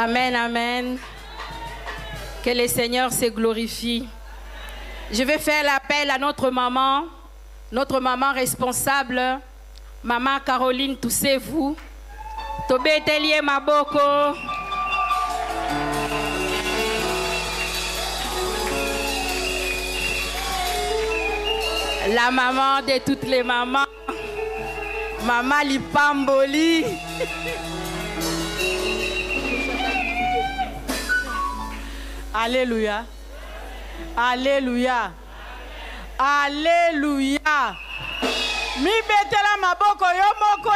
Amen, amen. Que le Seigneur se glorifie. Je vais faire l'appel à notre maman responsable, maman Caroline Toussez-vous. Tobetelie Maboko. La maman de toutes les mamans, maman Lipamboli. Alléluia. Alléluia. Alléluia. Mi betela maboko yo moko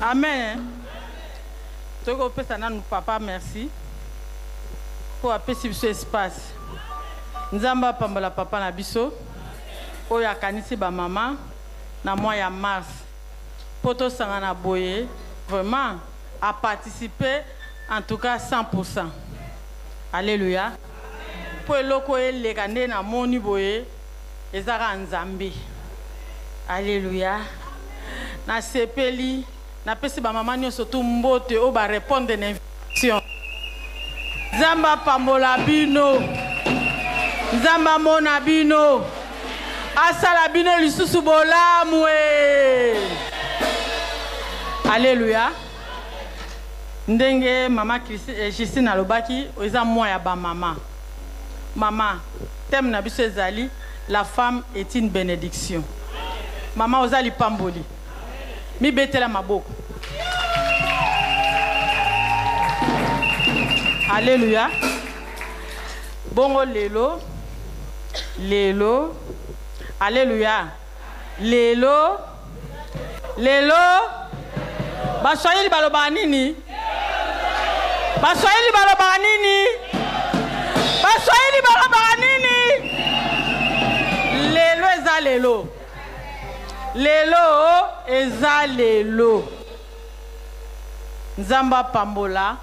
Amen. Toko pesa nanu papa merci pour apesi biso espace. Nzamba pambola papa na biso. Oyo akanisi ba mama na mois ya mars. Poto sangana boye. Vraiment, à participer, en tout cas 100%. Alléluia. Pour le gagner na moni boye, ezara nzambe. Alléluia. Na sepeli, na pesi ba maman nyo surtout mbote o ba répondre à l'invitation. Zamba pambola bino. Zamba mona bino. Asala bino lisusu bolamwe. Alléluia. Ndenge maman Christine alobaki oza moi ya ba maman. Maman, thème na biso ezali la femme est une bénédiction. Maman ozali pamboli. Mi betela maboko. Alléluia. Bongo lelo. Lelo. Alléluia. Lelo. Lelo. Baswahili baloba nini? Baswahili baloba nini? Baswahili baloba nini? Lelo eza lelo. Lelo eza lelo. Nzamba pambola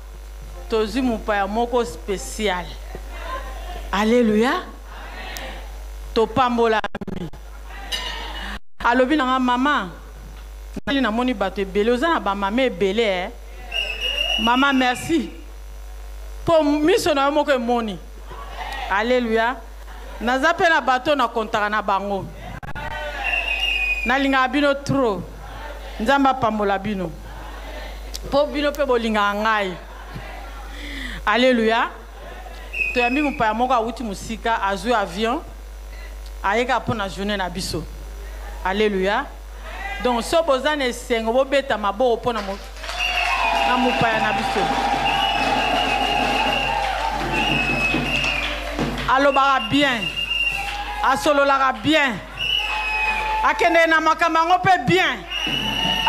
tozi mupaya moko spécial. Alléluia. To pambola mi. Alobi na maman. Na moni bato ebele oza na ba mama ebele Maman merci pour miso na moko emoni. Alléluia. Naza pe na bato na kontaka na bango. Na linga bino trop. Nzamba pambola bino. Po bino pe bolinga ngai. Alléluia. To yambi mupaya moko awuti musika azui avion. Ayeka pona journée na biso. Alléluia. Donc, si vous avez un sengo, vous avez un mabo pour na mupaya na biso. Alobara bien. Asololara bien. Akende na makamango pe bien.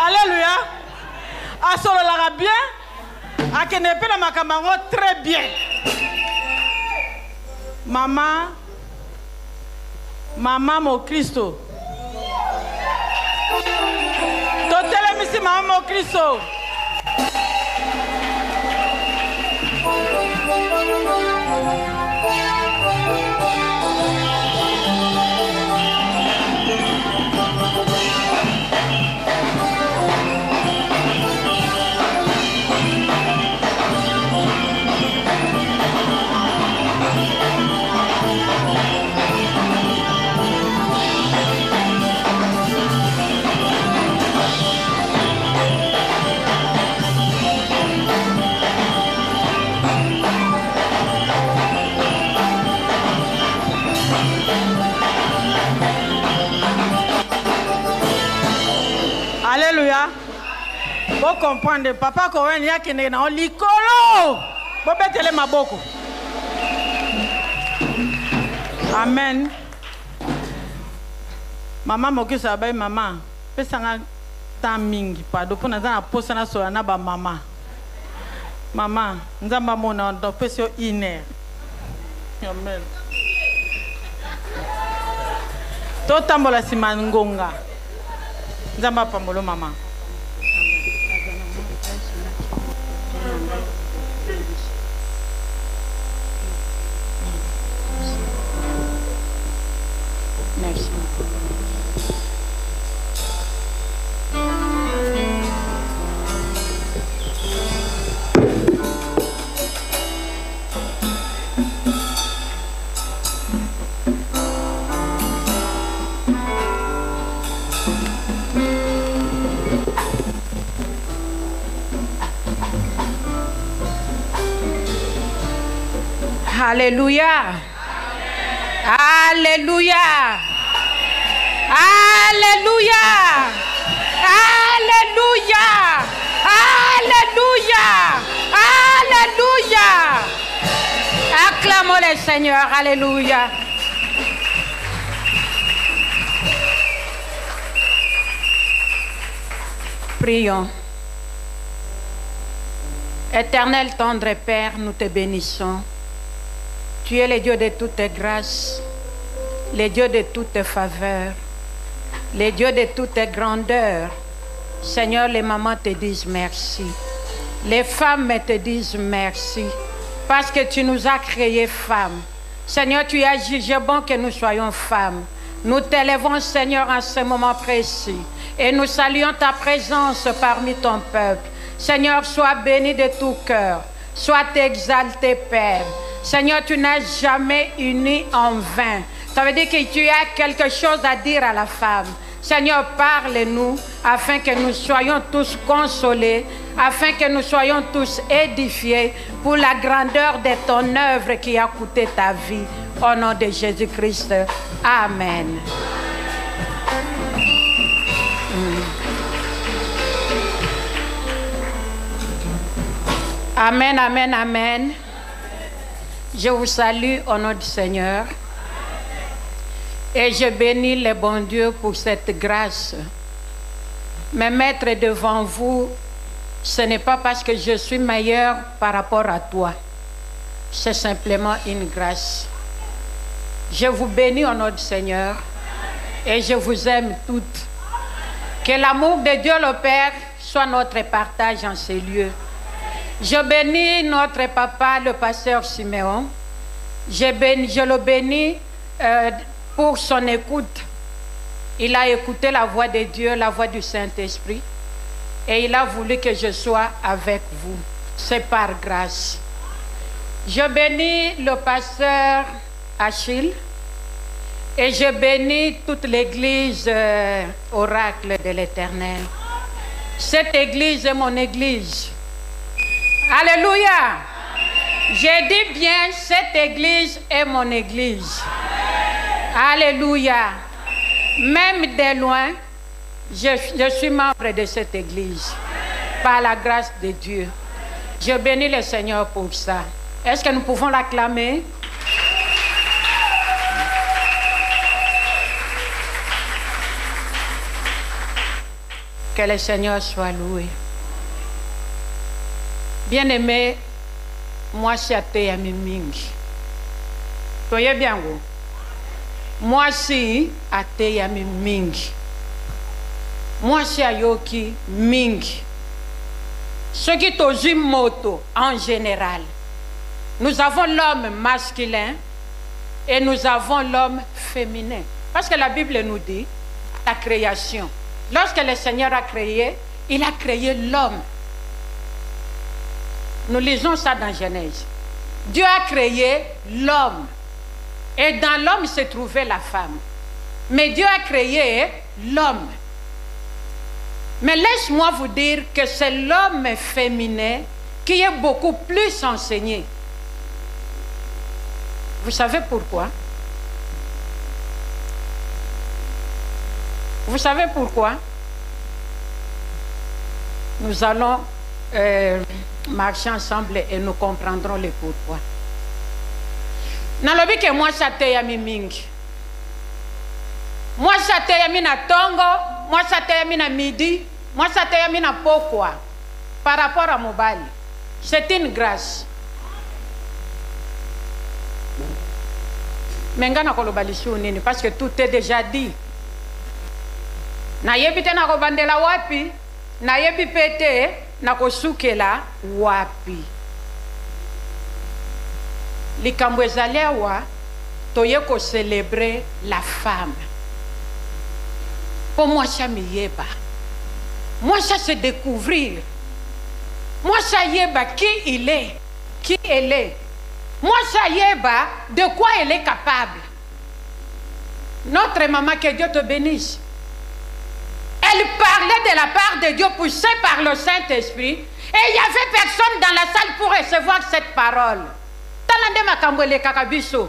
Alléluia. Asololara bien. Akende pe na makamango très bien. Maman. Maman mo Christo. Totele misi maman Christo. Vous comprenez, papa Cohen, il y a qui n'est pas l'icolo. Vous mettez ma boko. Amen. Maman moki sabai maman. Pesanga tamingi pardon pour na na posa na so na ba mama. Maman, nzamba mona do pesio iner. Amen. To tambola simangonga. Nzamba pambolo mama. Merci. Alléluia. Alléluia. Alléluia. Alléluia. Alléluia. Alléluia. Acclamons le Seigneur. Alléluia. Prions. Éternel tendre Père, nous te bénissons. Tu es le Dieu de toutes grâces, le Dieu de toutes faveurs, le Dieu de toutes grandeurs. Seigneur, les mamans te disent merci. Les femmes te disent merci. Parce que tu nous as créées femmes. Seigneur, tu as jugé bon que nous soyons femmes. Nous t'élèvons, Seigneur, en ce moment précis. Et nous saluons ta présence parmi ton peuple. Seigneur, sois béni de tout cœur. Sois exalté, Père. Seigneur, tu n'as jamais uni en vain. Ça veut dire que tu as quelque chose à dire à la femme. Seigneur, parle-nous afin que nous soyons tous consolés, afin que nous soyons tous édifiés pour la grandeur de ton œuvre qui a coûté ta vie. Au nom de Jésus-Christ. Amen. Amen, amen, amen. Je vous salue au nom du Seigneur et je bénis le bon Dieu pour cette grâce. Me mettre devant vous, ce n'est pas parce que je suis meilleur par rapport à toi. C'est simplement une grâce. Je vous bénis au nom du Seigneur et je vous aime toutes. Que l'amour de Dieu le Père soit notre partage en ces lieux. Je bénis notre papa, le pasteur Siméon. Je le bénis pour son écoute. Il a écouté la voix de Dieu, la voix du Saint-Esprit. Et il a voulu que je sois avec vous. C'est par grâce. Je bénis le pasteur Achille. Et je bénis toute l'église oracle de l'Éternel. Cette église est mon église. Alléluia. J'ai dit bien, cette église est mon église. Alléluia. Même de loin, je suis membre de cette église. Par la grâce de Dieu. Je bénis le Seigneur pour ça. Est-ce que nous pouvons l'acclamer? Que le Seigneur soit loué. Bien-aimé, moi je suis athée à mingi. Soyez bien vous. Moi je suis athée à mingi. Moi je suis ayoki mingi. Ce qui est aux moto en général. Nous avons l'homme masculin et nous avons l'homme féminin. Parce que la Bible nous dit la création. Lorsque le Seigneur a créé, il a créé l'homme. Nous lisons ça dans Genèse. Dieu a créé l'homme. Et dans l'homme se trouvait la femme. Mais Dieu a créé l'homme. Mais laisse-moi vous dire que c'est l'homme féminin qui est beaucoup plus enseigné. Vous savez pourquoi? Vous savez pourquoi? nous allons marcher ensemble et nous comprendrons le pourquoi. Nalobi que moi ça te yami mingi. Moi ça te yami na tongo, moi ça te yami na midi, moi ça te yami na pourquoi. Par rapport à Mobali, c'est une grâce. Mais ngana kolobali nini parce que tout est déjà dit. Na yebi te na kobandela wapi, na yebi pete na kosukela wapi. Likambo ezali awa toye ko célébrer la femme. Pour moi ça me yeba. Moi ça c'est découvrir. Moi ça yeba qui il est, qui elle est. Moi ça yeba de quoi elle est capable. Notre maman, que Dieu te bénisse. Elle parlait de la part de Dieu poussée par le Saint-Esprit et il n'y avait personne dans la salle pour recevoir cette parole. Tanande makambwele kakabiso.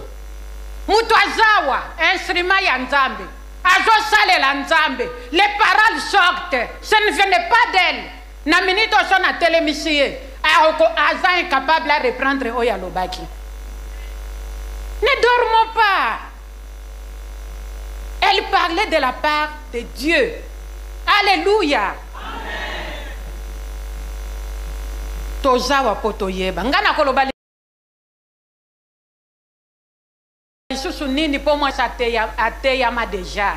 Mutu azawa, instrument ya nzambe. Azo sale la nzambe. Les paroles sortent. Ce ne venait pas d'elle. Na minute son a télémissier. Aza incapable à reprendre Oya Lobaki. Ne dormons pas. Elle parlait de la part de Dieu. Alléluia. Tozawa potoyeba. Ngana kolobali. Isusu nini pour moi ça ateyama déjà.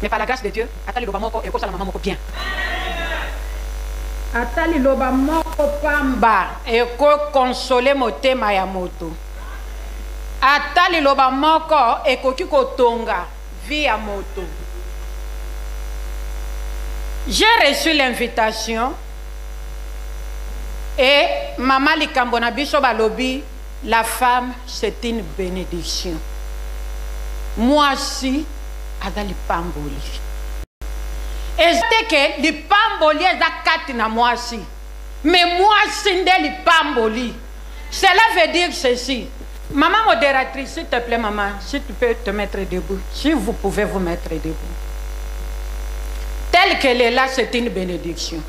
Mais par la grâce de Dieu, atali loba moko eko sala mama moko bien. Atali loba moko pamba eko consoler motema ya moto. Atali loba moko eko kikotonga vie ya moto. J'ai reçu l'invitation et maman likambo na biso balobi la femme c'est une bénédiction. Moi aussi adali pamboli. Et c'est que li pamboli ezakati na moi aussi. Mais moi aussi ndeli pamboli. Cela veut dire ceci. Maman modératrice, s'il te plaît maman, si tu peux te mettre debout. Si vous pouvez vous mettre debout. Telle qu'elle est là, c'est une bénédiction.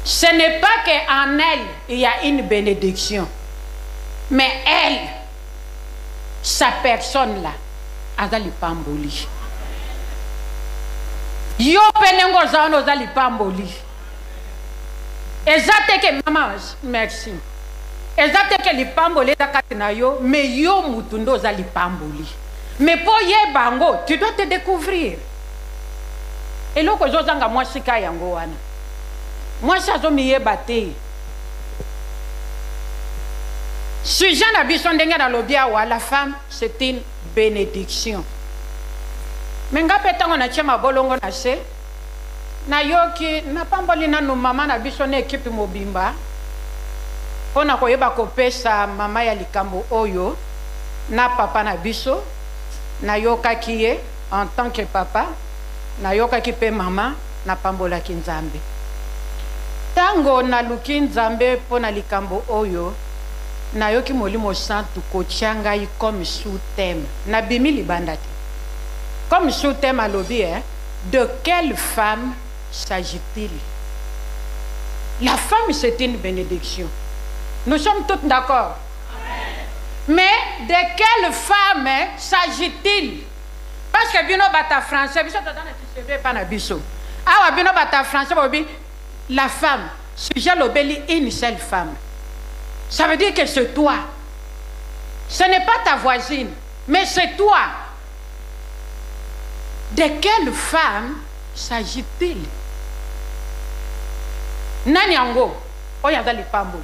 Ce n'est pas qu'en elle, il y a une bénédiction. Mais elle, sa personne là, azali pamboli. Yo penengo zano azali pamboli. Ezate que maman, merci. Ezate que li pamboli zakati na yo, mais yo mutundo azali pamboli. Mais pour ye bango, tu dois te découvrir. Et là que zanga moi sika yango wana. Moi ça zo miye bate. Sujet na biso ndenge na lobia wa la femme c'est une bénédiction. Menga petango na chema bolongo na se. Na yoki na pamboli na no mama na biso na équipe mobimba. Pona koyeba kopesa mama ya likambo oyo na papa na biso na yoka kiye en tant que papa. Na yoka kipe mama na pambola kinzambe. Tango na luki nzambe pona likambo oyo na yoki molimo santu kochanga yi comme sous-thème. Na bimi libandati. Comme sous-thème à lobby, de quelle femme s'agit-il? La femme c'est une bénédiction. Nous sommes tous d'accord. Mais de quelle femme s'agit-il? Parce que bino bata français, biso tata na tisebe pa na biso. Awa bino bata français bobi la femme, sujet lobeli une seule femme. Ça veut dire que c'est toi. Ce n'est pas ta voisine, mais c'est toi. De quelle femme s'agit-il? Nani ango, oyazali pamboli.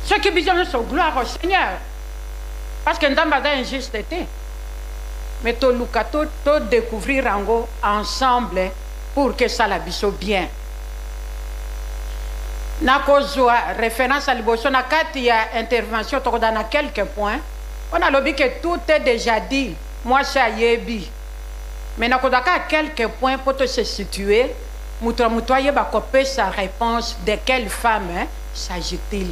Ceux qui besoin sont gloire au Seigneur. Parce que nous avons injusteté. Mais to lukato to découvrir ango ensemble pour que ça la biso bien. Nakozwa référence à liboso na kati ya intervention to dans quelques points. On a lobby que tout est déjà dit. Moi c'est yebi. Mais nakodaka quelques points pour te se situer. Mutoa yeba kopé sa réponse de quelle femme s'agit-il?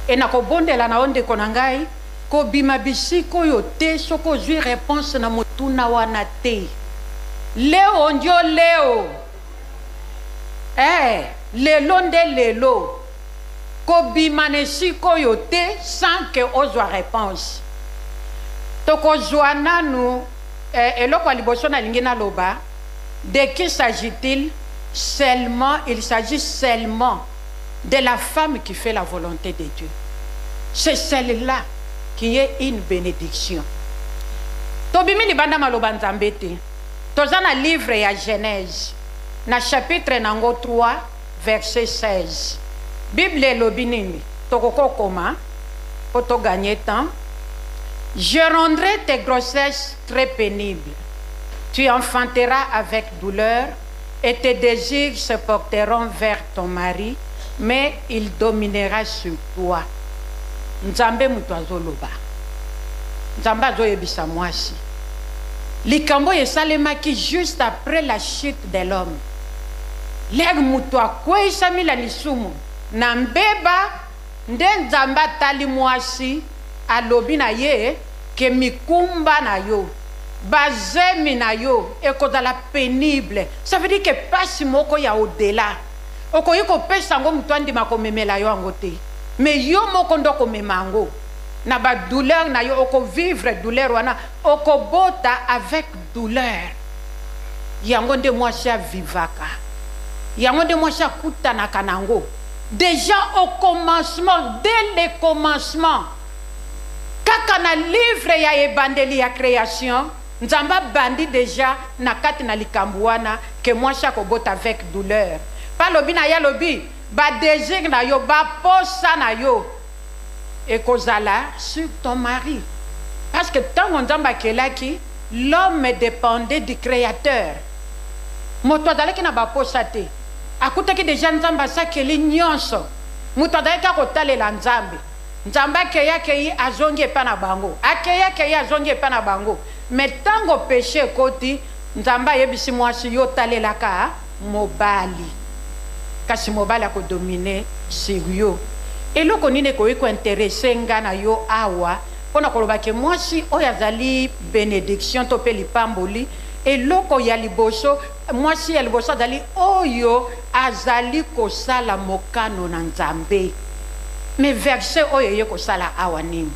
Et nakobonde la na onde konangai. Ko bimabisi ko yote soko zui réponse na motuna wana te. Léo ndio Léo. Eh, lelo nde lelo. Ko bimanesi ko yote sans que ozwa réponse. Toko joana nous eloko liboso na lingi na loba. De qui s'agit-il? Seulement, il s'agit seulement de la femme qui fait la volonté de Dieu. C'est celle-là qui est une bénédiction. Tobimi libanda maloba nzambe te. Toza na livre ya Genèse, na chapitre nango 3, verset 16. Bible elobi nini? Tokoko koma, po to gagner temps. Je rendrai tes grossesses très pénibles. Tu enfanteras avec douleur et tes désirs se porteront vers ton mari, mais il dominera sur toi. Nzambe mutu azoloba. Nzambe azoyebisa mwasi. Likambo esalemaki juste après la chute de l'homme. Lèg mutu akweyisami la lisumu na mbeba nde Nzambe atali mwasi alobi na ye ke mikumba na yo bazemi na yo ekozala pénible. Ça veut dire que pasi moko ya au-delà okoyi kopesa ngo mutu andima komemela yo yango te, mais yo moko ndo komema yango na ba douleur na yo oko vivre douleur wana oko bota avec douleur. Yango nde mwasi avivaka, yango nde mwasi akutanaka nango déjà au commencement, dès le commencement. Kaka na livre ya ebandeli ya création, Nzamba bandi déjà na kati na likambo wana ke mwasi akobota avec douleur. Pa lobi na ya lobi ba désir na yo ba posa na yo ekozala sur ton mari. Parce que tant Nzamba kelaki, l'homme dépendait du créateur. Moto azalaki na ba posa te. Akutaki déjà Nzamba sakeli nyonso. Moto azalaki kotalela Nzambe. Nzamba keya keyi azongi epa na bango. Akeya keyi azongi epa na bango. Mais tango péché koti, Nzamba yebisi mwasi yo talelaka mobali. Kasi mobali ako dominer sur yo. Eloko nini ko intéressé nga na yo awa, pona koloba ke mwasi oyo azali bénédiction to pe lipamboli, eloko ya liboso, mwasi ya liboso azali oyo azali kosala mokano na Nzambe. Mais verset oyo ye kosala awa nini?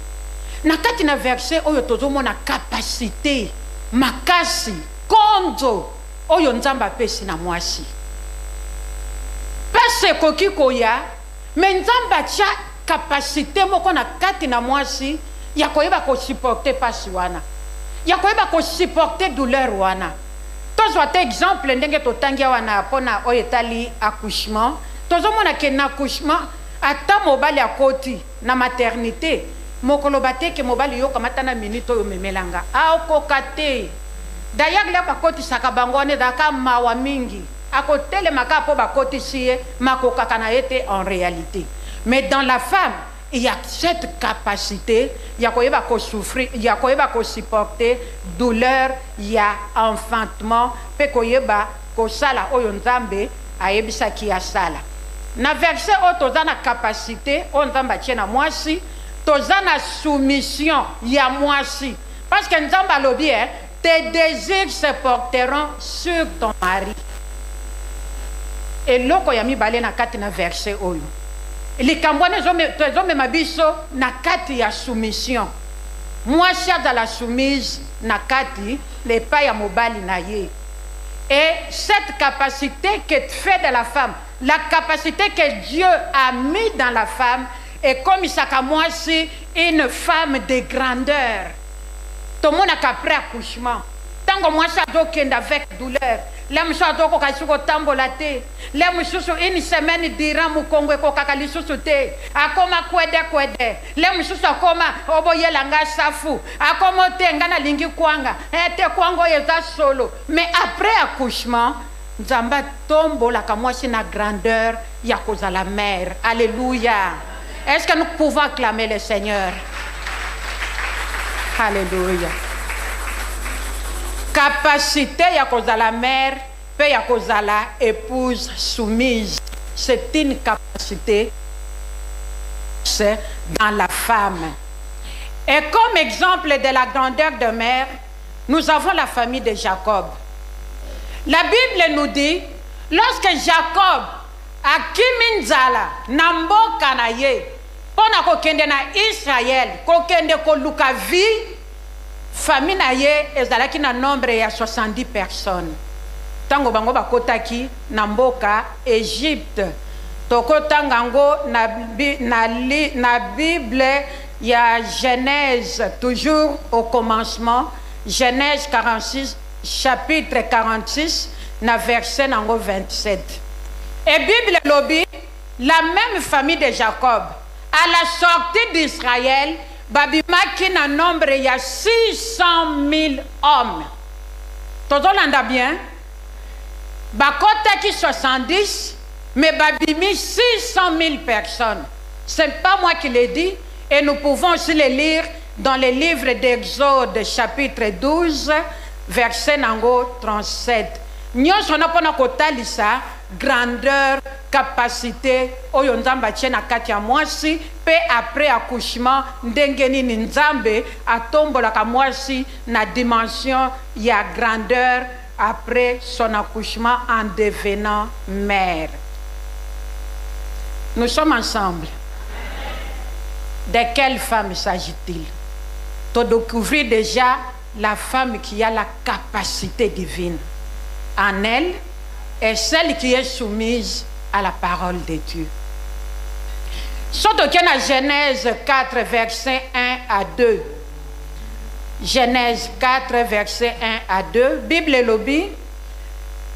Na kati na verset oyo tozomona capacité makasi konzo oyo Nzamba apesi na mwasi. Pese koki koya, mais Nzamba tia capacité moko na kati na mwasi ya koyeba ko supporter pasi wana, ya koyeba ko supporter douleur wana. Tozwa te exemple ndenge totangi wana pona oyo etali accouchement. Tozomona ke na accouchement ata mobali akoti na maternité mokolo bateke mobali yo kamata na minute oyo memelanga akokate. D'ailleurs le bakoti saka bangone daka mawa mingi akotele maka po bakoti siye makokaka na ete en réalité. Mais dans la femme il y a cette capacité, il y a koyeba ko souffrir, il y a koyeba ko supporter douleur, il y a enfantement pe koyeba ko sala oyo Nzambe ayebisa ki ya sala. Na verset o toza na capacité o Nzamba tie na mwasi, toza na soumission ya mwasi. Parce que Nzamba lobi tes désirs se porteront sur ton mari. Et loko ya mibale na kati na verset oyo. Likambwane zome mabiso na kati ya soumission. Mwasi azala soumise na kati le pa ya mobali na ye. Et cette capacité que fait de la femme, la capacité que Dieu a mis dans la femme, est comme Isaka mwasi une femme de grandeur. Tout le monde a après accouchement. Tant que mwasi azokende avec douleur, les moussous azoko kasuko tambolate, les moussous une semaine durant mukongo ko kakalisusu te, akoma kwede, les moussous akoma oboyelanga safu, akoma tenga lingi kwanga, te kwango yeza solo. Mais après accouchement, Nzamba tombo la kamwasi na grandeur ya kozala mère. Alléluia. Est-ce que nous pouvons acclamer le Seigneur? Alléluia. Capacité ya kozala mère, pe ya kozala épouse soumise. C'est une capacité dans la femme. Et comme exemple de la grandeur de mère, nous avons la famille de Jacob. La Bible nous dit, lorsque Jacob a kiminzala namboka na ye, pona kokende na Israël, kokende koluka vi, famille na ye ezalaki na nombre ya 70 personnes. Tango bango bakotaki na mboka Égypte. Toko tangango na Bible ya Genèse, toujours au commencement, Genèse 46, chapitre 46, na verset nango 27. Et Bible lobi, la même famille de Jacob, à la sortie d'Israël, babimaki na nombre ya 600 000 hommes. Todo landa bien? Bakotaki 70, mais babimi 600 000 personnes. Ce n'est pas moi qui l'ai dit, et nous pouvons aussi le lire dans le livre d'Exode, chapitre 12, verset nango 37. Nyonso na pona kotalisa grandeur, capacité, oyo nzambe atie na kati ya mwasi, pe après accouchement, ndenge nini nzambe atombolaka mwasi na dimension ya grandeur après son accouchement en devenant mère. Nous sommes ensemble. De quelle femme s'agit-il? Tu découvrir déjà la femme qui a la capacité divine en elle et celle qui est soumise à la parole de Dieu. Surtout qu'il y a Genèse 4, verset 1 à 2. Genèse 4, verset 1 à 2. Bible lobby.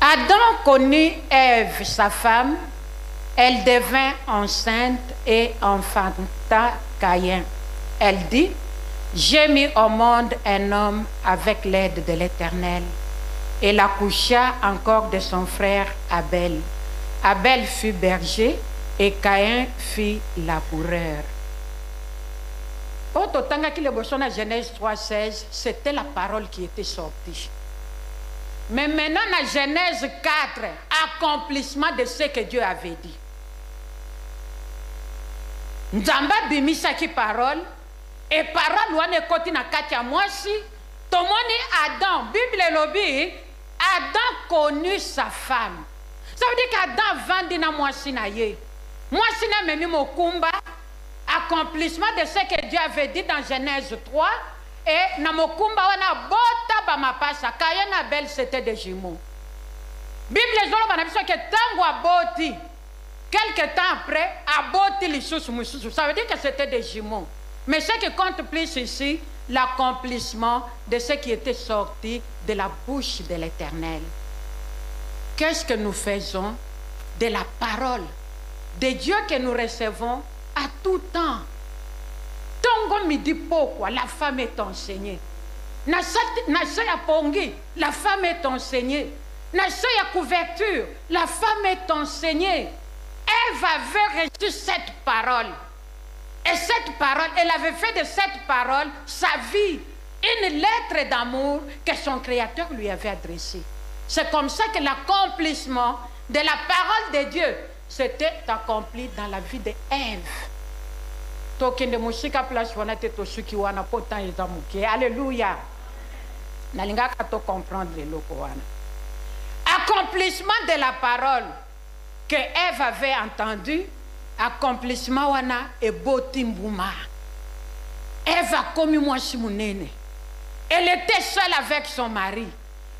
Adam connut Ève, sa femme. Elle devint enceinte et enfanta Caïn. Elle dit, j'ai mis au monde un homme avec l'aide de l'Éternel. Elle accoucha encore de son frère Abel. Abel fut berger et Caïn fut laboureur. Au temps qu'il est Genèse 3,16, c'était la parole qui était sortie. Mais maintenant, dans Genèse 4, accomplissement de ce que Dieu avait dit. Nzamba bimisa ki parole, et parole wane koti na kati ya mwasi, tomoni Adam, Bible lobi, Adam connut sa femme. Ça veut dire qu'Adam vandi na mwasi na ye. Mwasi na memi mokumba, accomplissement de ce que Dieu avait dit dans Genèse 3, et na mokumba wana bota ba mapasa, Caïn et Abel c'était des jumeaux. Bible zolo banabiso que tango aboti, quelque temps après, aboti lisusu mususu. Ça veut dire que c'était des jumeaux. Mais ce qui compte plus ici, l'accomplissement de ce qui était sorti de la bouche de l'Éternel. Qu'est-ce que nous faisons de la parole de Dieu que nous recevons à tout temps? Tongo midi pourquoi la femme est enseignée. Nasaya pongi, la femme est enseignée. Nasaya couverture, la femme est enseignée. Ève avait reçu cette parole. Et cette parole, elle avait fait de cette parole sa vie, une lettre d'amour que son Créateur lui avait adressée. C'est comme ça que l'accomplissement de la parole de Dieu s'était accompli dans la vie d'Ève. Alléluia. Accomplissement de la parole que Ève avait entendu, accomplissement wana e botimbouma. Ève a commis moi simunene. Elle était seule avec son mari.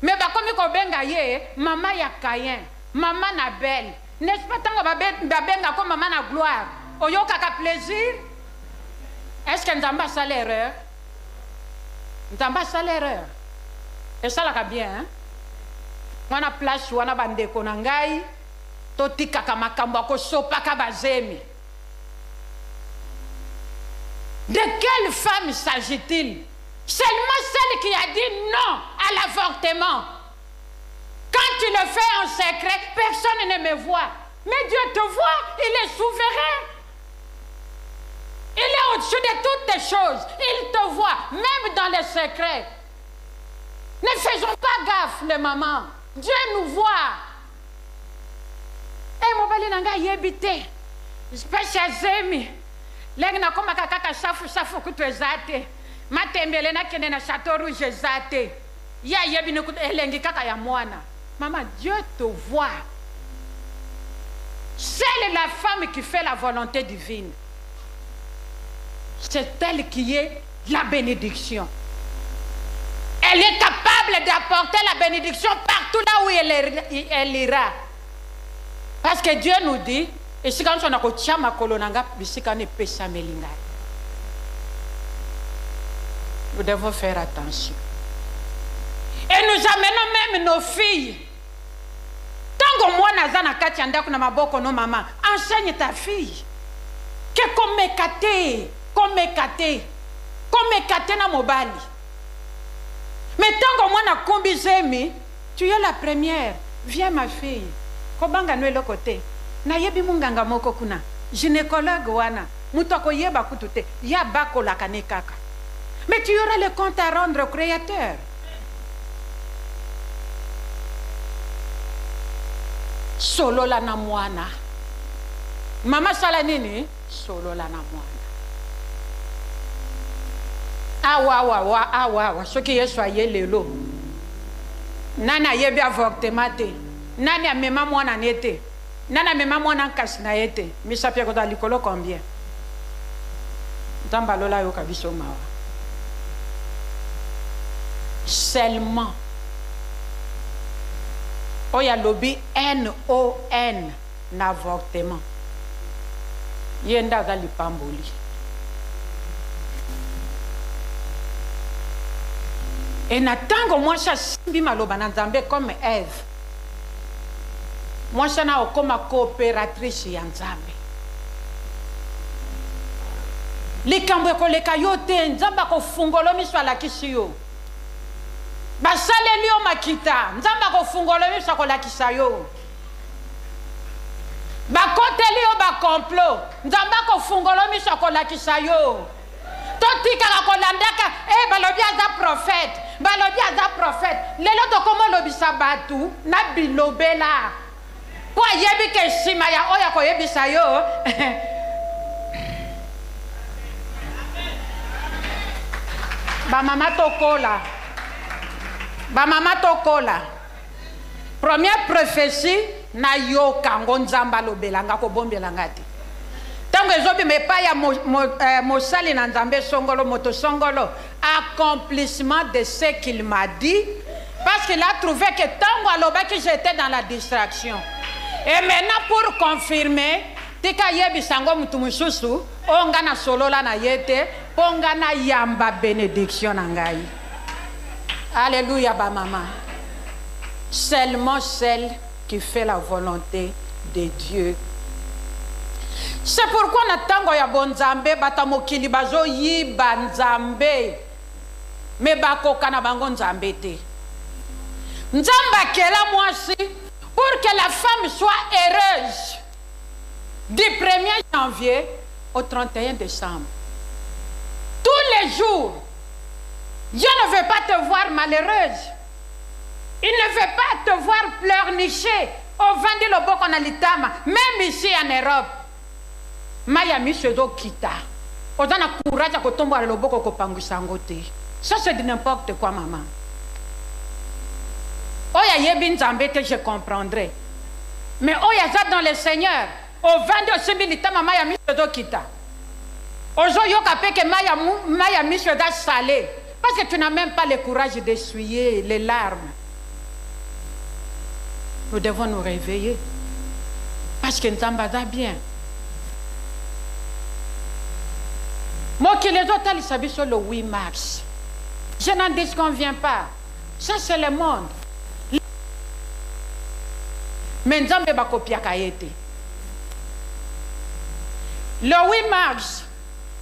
Mais ba komi ko benga ye, maman ya Caïn, maman Abel. N'est-ce pas tango ba benga comme maman na gloire. Oyoka ka plaisir? Est-ce que Nzamba ça l'erreur? Nzamba ça l'erreur. Et ça la bien, hein? Wana place wana bandeko na ngai. Totika kamakambo akosopa kabazemi. De quelle femme s'agit-il? Seulement celle qui a dit non à l'avortement. Quand tu le fais en secret, personne ne me voit. Mais Dieu te voit, il est souverain. Il est au-dessus de toutes les choses. Il te voit, même dans les secrets. Ne faisons pas gaffe, les mamans. Dieu nous voit. Et mon bali nanga yebite. Spécial zemi. Lengna koma kaka safu kutu ezate. Matembele na kene na Château Rouge ezate. Ya yebi ne kutu elengi kaka ya mwana. Maman, Dieu te voit. Seule la femme qui fait la volonté divine, c'est elle qui est la bénédiction. Elle est capable d'apporter la bénédiction partout là où elle ira. Parce que Dieu nous dit, et si quand on a kotia makolonanga, si quand on est pesa melinga. Nous devons faire attention. Et nous amenons même nos filles. Tant que moi nazana katianda kuna maboko no maman, enseigne ta fille. Que comme écaté na mobali. Mais tant que moi na kombizemi, tu es la première. Viens ma fille. Kobanga no le côté. Na yebi munganga moko kuna. Gynécologue wana. Mutoko yeba kutute. Ya bako la kanekaka. Mais tu auras le compte à rendre au Créateur. Solo la na mwana. Mama sala nini? Solo la na mwana. Awa. Ce qui est soyez lelo. Nana yebi avortement te. Nani a mema mwana nete. Nana mema mwana kasi na ete. Misa pia koda likolo combien? Tamba lola yo kabiso mawa. Seulement. Oya lobi N-O-N n'avortement. Yenda gali pamboli. Et natango moi ça simbi maloba na Nzambe comme Ève. Moi ça na comme coopératrice ya Nzambe. Likambo ko leka yote Nzamba ko fungolo miso la kisiyo. Basaleli yo makita Nzamba ko fungolo miso ko la kisayo. Bakoteli yo ba complot Nzamba ko fungolo miso ko la kisayo. Totika ko landaka balobi aza prophète. Balobi aza prophète. Lelo to komo lobi sabatu na bilobela. Po yebi ke sima ya oya ko yebi sayo. Ba mama tokola. Première prophétie na yo kango Nzamba lobelanga ko bombelanga te. Tango ezobi me pa ya mosali na Nzambe songolo moto songolo accomplissement de ce qu'il m'a dit parce qu'il a trouvé que tango aloba que j'étais dans la distraction. Et maintenant pour confirmer tika yebi sango mutu mususu onga na solola na yete ponga na yamba bénédiction na ngai. Alléluia ba maman. Seulement celle qui fait la volonté de Dieu. C'est pourquoi na tango ya bonzambe batamokili bazo yiba Nzambe. Me bakoka na bango Nzambe te. Nzamba kela mwasi pour que la femme soit heureuse du 1er janvier au 31 décembre. Tous les jours, Dieu ne veut pas te voir malheureuse. Il ne veut pas te voir pleurnicher au vent de l'oboko na litama, même ici en Europe. Maya misezo kita. Ozana courage ko tombo le loboko ko pangusango te. Ça c'est de n'importe quoi maman. Oya yebi Nzambe te je comprendrai. Mais oya za dans le Seigneur, au vent de similitama maya misezo kita. Ozo yoka peke maya misezo salé parce que tu n'as même pas le courage d'essuyer les larmes. Nous devons nous réveiller parce que Nzamba va bien. Moi qui les autres ils s'habillent sur le 8 mars. Je n'en disconviens pas. Ça c'est le monde. Mais Nzambe ba kopia kaete. Le 8 mars,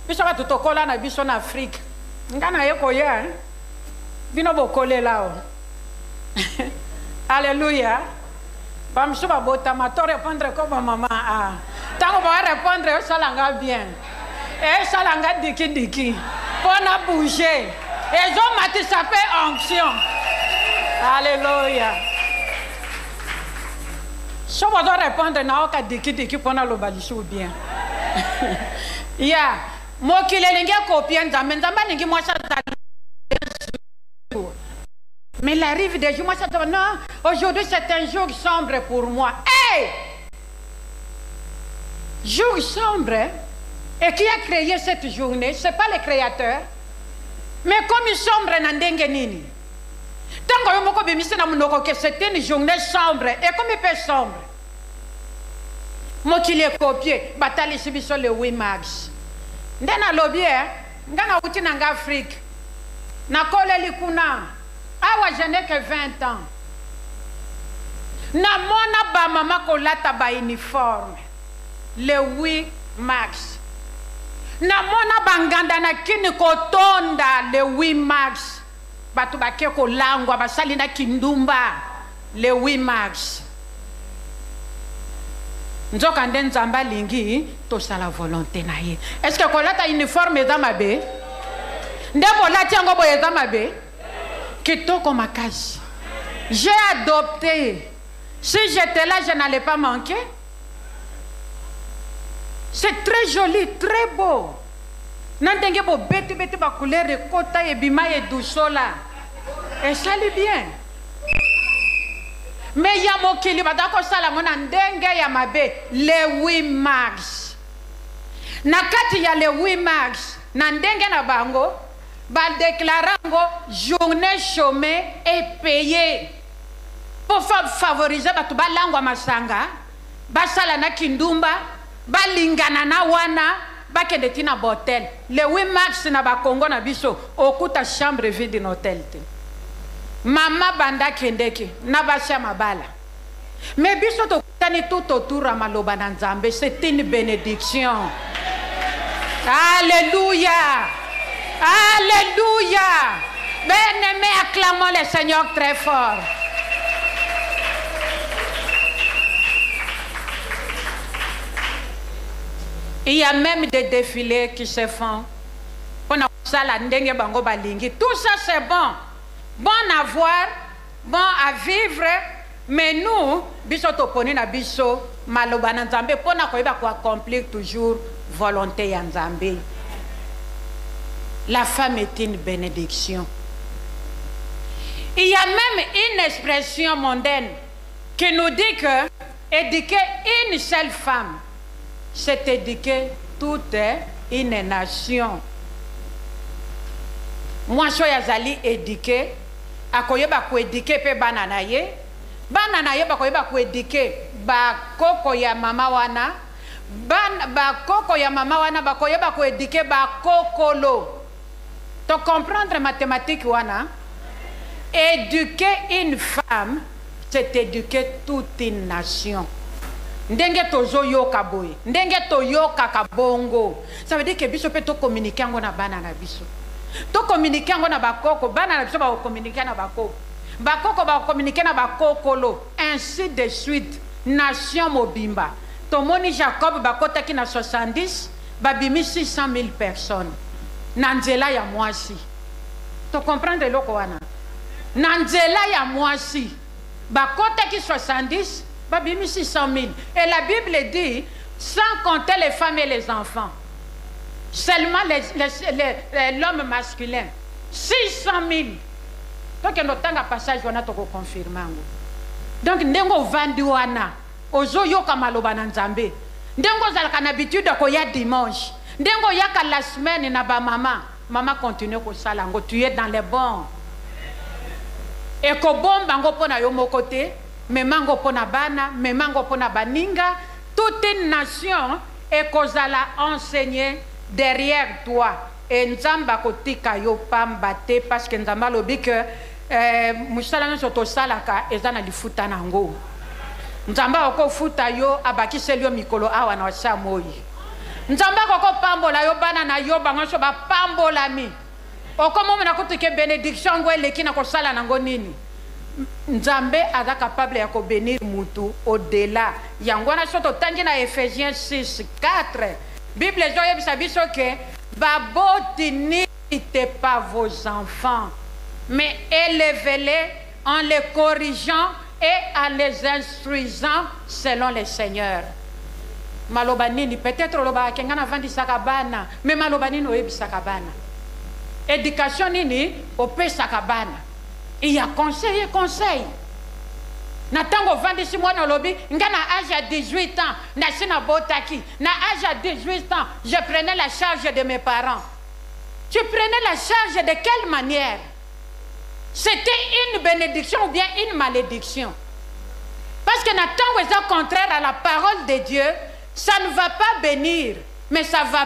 biso ba tutokola na biso na Afrique. Ngana yeko ya. Bino bokole lao. Alléluia. Bamso ba bota ma to répondre comme maman a. Tango ba répondre ça langa bien. Et ça langa diki. Pour na bouger. Et zo mati ça fait onction. Alléluia. Si on doit répondre na oka diki pour na lobalisho bien. Ya, mo kile linge kopia Nzambe lingi moi ça Mais il arrive des jours, moi ça te dit, non, aujourd'hui c'est un jour sombre pour moi. Hey! Jour sombre, et qui a créé cette journée? Ce n'est pas le créateur. Mais comme il sombre, nandenge tant que c'était une journée sombre, et comme il peut sombre, moi qui l'ai copié, bataille sur le 8 mars. Ndena lobby, ngana uti nanga Afrique. Na kole likuna. Awa je n'ai que 20 ans. Na mona ba mama kolata ba uniforme. Le 8 mars. Na mona banganda na kini kotonda le 8 mars. Batu bake ko langwa basali na kindumba le 8 mars. Nzoka nde nzamba lingi to sala volonté na ye. Est-ce que kolata uniforme za mabe? Nde bolati yango boye za mabe? Kitoko makasi. J'ai adopté. Si j'étais là, je n'allais pas manquer. C'est très joli, très beau. Nandenge bo beti beti ba couleur de kota et bima et dousola. Et ça lui bien. Mais il y a mon kili badako sala mona ndenge ya mabe le 8 mars. Nakati ya le 8 mars na ndenge na bango ba déclarango journée chômée et payée pour favoriser batu balangwa masanga basala na kindumba balingana na wana bakende tina botel le 8 mars na ba Congo na biso okuta chambre vide in hôtel te. Mama banda kendeke na basha mabala. Mais biso to tani tout autour à maloba na Nzambe, c'est une bénédiction. Alléluia. Alléluia. Bien-aimés, acclamons le Seigneur très fort. Il y a même des défilés qui se font. Tout ça c'est bon. Bon à voir, bon à vivre. Mais nous, bisoto poni na biso maloba na Nzambe pona koyeba ko accomplir toujours volonté ya Nzambe. La femme est une bénédiction. Il y a même une expression mondaine qui nous dit que éduquer une seule femme, c'est éduquer toute une nation. Moi, je suis éduqué, akoyeba ko éduquer pe banana ye, banana ye bakoyeba ko éduquer ba koko ya mama wana, ba koko ya mama wana bakoyeba ko éduquer ba kokolo. To comprendre mathématiques wana, éduquer une femme, c'est éduquer toute une nation. Ndenge tozo yoka boye, ndenge to yoka kabongo. Ça veut dire que biso pe to communiquer ngo na bana na biso. To communiquer ngo na bakoko, bana na biso ba communiquer na bakoko. Bakoko ba communiquer na bakokolo, ainsi de suite. Nation mobimba. Tomoni Jacob bakota ki na 70, babimi 600 000 personnes. Nanzela ya mwasi. To comprendre loko wana. Nanzela ya mwasi. Bakota ki 70, babimi 600 000. Et la Bible dit, sans compter les femmes et les enfants, seulement l'homme masculin, 600 000. Donc, il y a un passage qui est confirmé. Donc, ndengo vandi wana, ozo yoka maloba na Nzambe. Ndengo zalaka na habitude ko ya dimanche. Ndengo yaka la semaine na ba mama. Maman continue ko sala ngo, tu es dans les bons. Et ko bomba ngo pona yo mokote, memango pona bana, memango pona baninga, toute une nation et kozala enseigner derrière toi. Et Nzamba kotika yo pambate parce que Nzamba lobi que musala no soto salaka ezana lifuta nango. Nzamba oko futa yo abaki selio mikolo awa na washa moyi. Nzamba koko pambola yo bana na yo bango so ba pambola mi. Oko momo na kutike bénédiction ngo eleki na kosala nango nini. Nzambe aza capable ya ko bénir mutu au-delà. Yango na soto tangi na Ephésiens 6:4. Bible jo yebisa biso ke baboti n'irritez pas vos enfants, mais élevez-les en les corrigeant et en les instruisant selon le Seigneur. Maloba nini peut-être loba kengana vandi sakabana, mais maloba nini oyebi sakabana. Éducation nini ope sakabana. Il y a conseil et conseil. Natango 26 mois dans le lobby, n'a âge à 18 ans, n'a botaki, n'a âge à 18 ans, je prenais la charge de mes parents. Tu prenais la charge de quelle manière? C'était une bénédiction ou bien une malédiction? Parce que Natango est contraire à la parole de Dieu, ça ne va pas bénir, mais ça va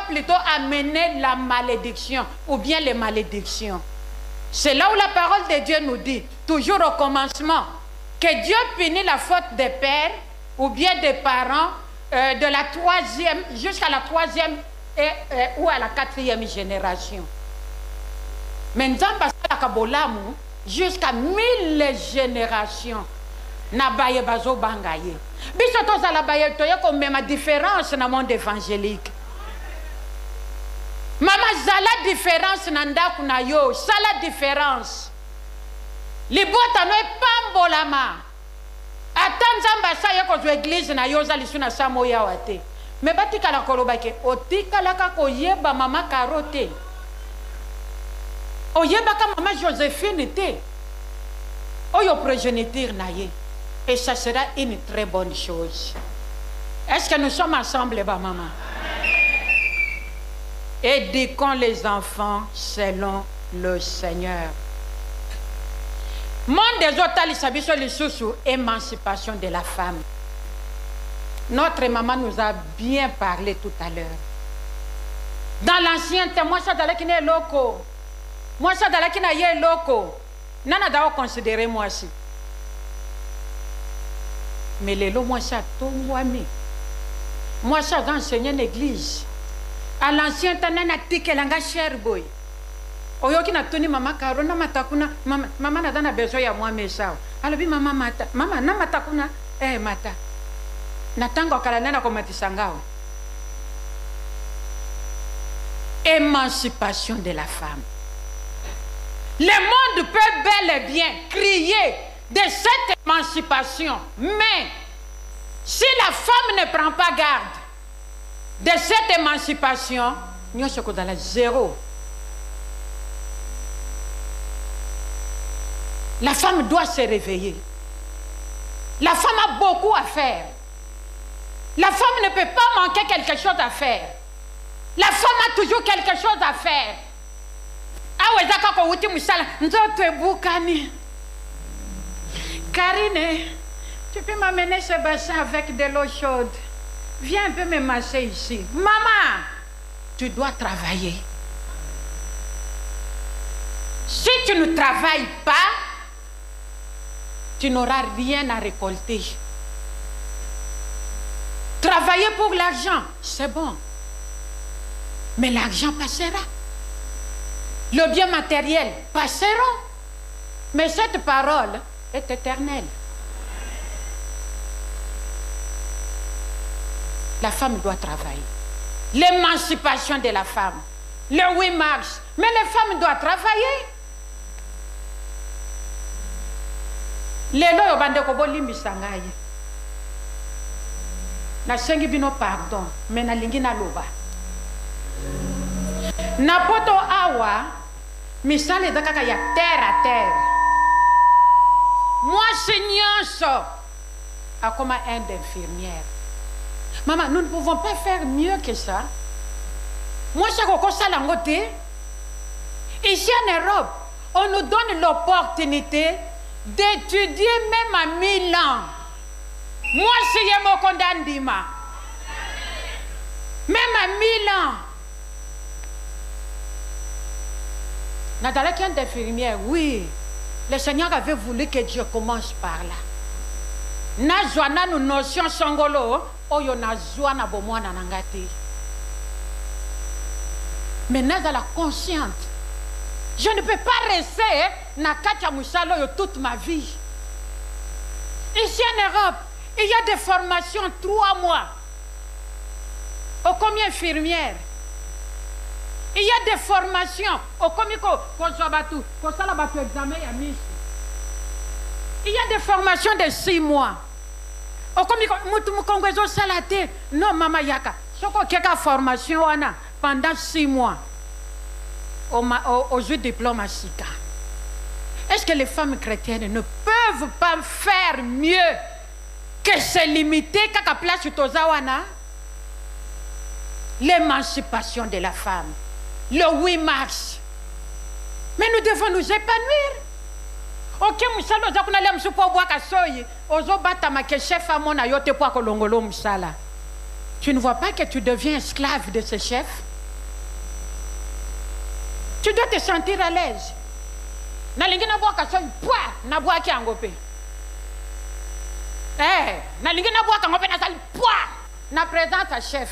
plutôt amener la malédiction ou bien les malédictions. C'est là où la parole de Dieu nous dit, toujours au commencement, que Dieu punit la faute des pères ou bien des parents de la 3e jusqu'à la 3e ou à la 4e génération. Maintenant, jusqu'à 1000 générations. Na baye bazo bangaye. Biso to za la baye to yako même différence dans le monde évangélique. Mama zala différence na ndaku na yo, ça la différence. Libota no pambolama. Atanzamba sa yako zo église na yo za lisuna samo ya wate. Me batika la kolobake, otika la ka koyeba mama Karote. Oyeba ka mama Joséphine te. Oyo progéniture na ye. Et ça sera une très bonne chose. Est-ce que nous sommes ensemble, maman? Éduquons les enfants selon le Seigneur. Monde des autres, les sous émancipation de la femme. Notre maman nous a bien parlé tout à l'heure. Dans l'ancien temps, moi, ça d'aller qui n'est loco. Moi, ça d'aller qui n'est loco. Nana d'avoir considéré moi aussi. Mais les lots, moi, ça tombe. Moi, ça j'ai enseigné l'église. À l'ancien temps, nana tike langa cher boy. Oyoki na tuni mama karona matakuna mama na dana besoin ya moi mesa. Alobi mama mata mama na matakuna mata. Natango kala nana komatisangao. Émancipation de la femme. Le monde peut bel et bien crier de cette émancipation, mais si la femme ne prend pas garde de cette émancipation, nous sommes dans la zéro. La femme doit se réveiller. La femme a beaucoup à faire. La femme ne peut pas manquer quelque chose à faire. La femme a toujours quelque chose à faire. Karine, tu peux m'amener ce bassin avec de l'eau chaude. Viens un peu me masser ici. Maman, tu dois travailler. Si tu ne travailles pas, tu n'auras rien à récolter. Travailler pour l'argent, c'est bon. Mais l'argent passera. Le bien matériel passera. Mais cette parole est éternelle. La femme doit travailler. L'émancipation de la femme. Le 8 mars. Mais les femmes doivent travailler. Lelo yo bande ko bolimbisa ngai. Na sengi bino pardon, mais na lingi na loba. Na poto awa misale dakaka ya terre à terre. Moi seigneur a comme un d'infirmière. Maman, nous ne pouvons pas faire mieux que ça. Moi c'est koko sala ngote. Ici en Europe, on nous donne l'opportunité d'étudier même à 1000 ans. Moi, c'est mon condamnement. Même à 1000 ans. Nathalie qui est infirmière, oui. Le Seigneur avait voulu que Dieu commence par là. Nazwana nous notion songolo, oyo nazwana bomwana nangati. Mais Nazala consciente. Je ne peux pas rester na katia musalo toute ma vie. Ici en Europe, il y a des formations 3 mois. Au combien infirmière? Il y a des formations au combien il y a des formations de 6 mois. Au combien salate non mama yaka. Soko keka formation wana pendant 6 mois. Au jeu diplomatique. Est-ce que les femmes chrétiennes ne peuvent pas faire mieux que se limiter à place de Tozawana? L'émancipation de la femme, le 8 mars. Mais nous devons nous épanouir. Ok, musala oza kuna le msupo bwa kasoyi ozo bata ma ke chef amona yote po kolongolo musala. Tu ne vois pas que tu deviens esclave de ce chef? Tu dois te sentir à l'aise. Na lingi na bwa kasoyi pwa na bwa ki angope. Na lingi na bwa kangope na sali pwa na présente à chef.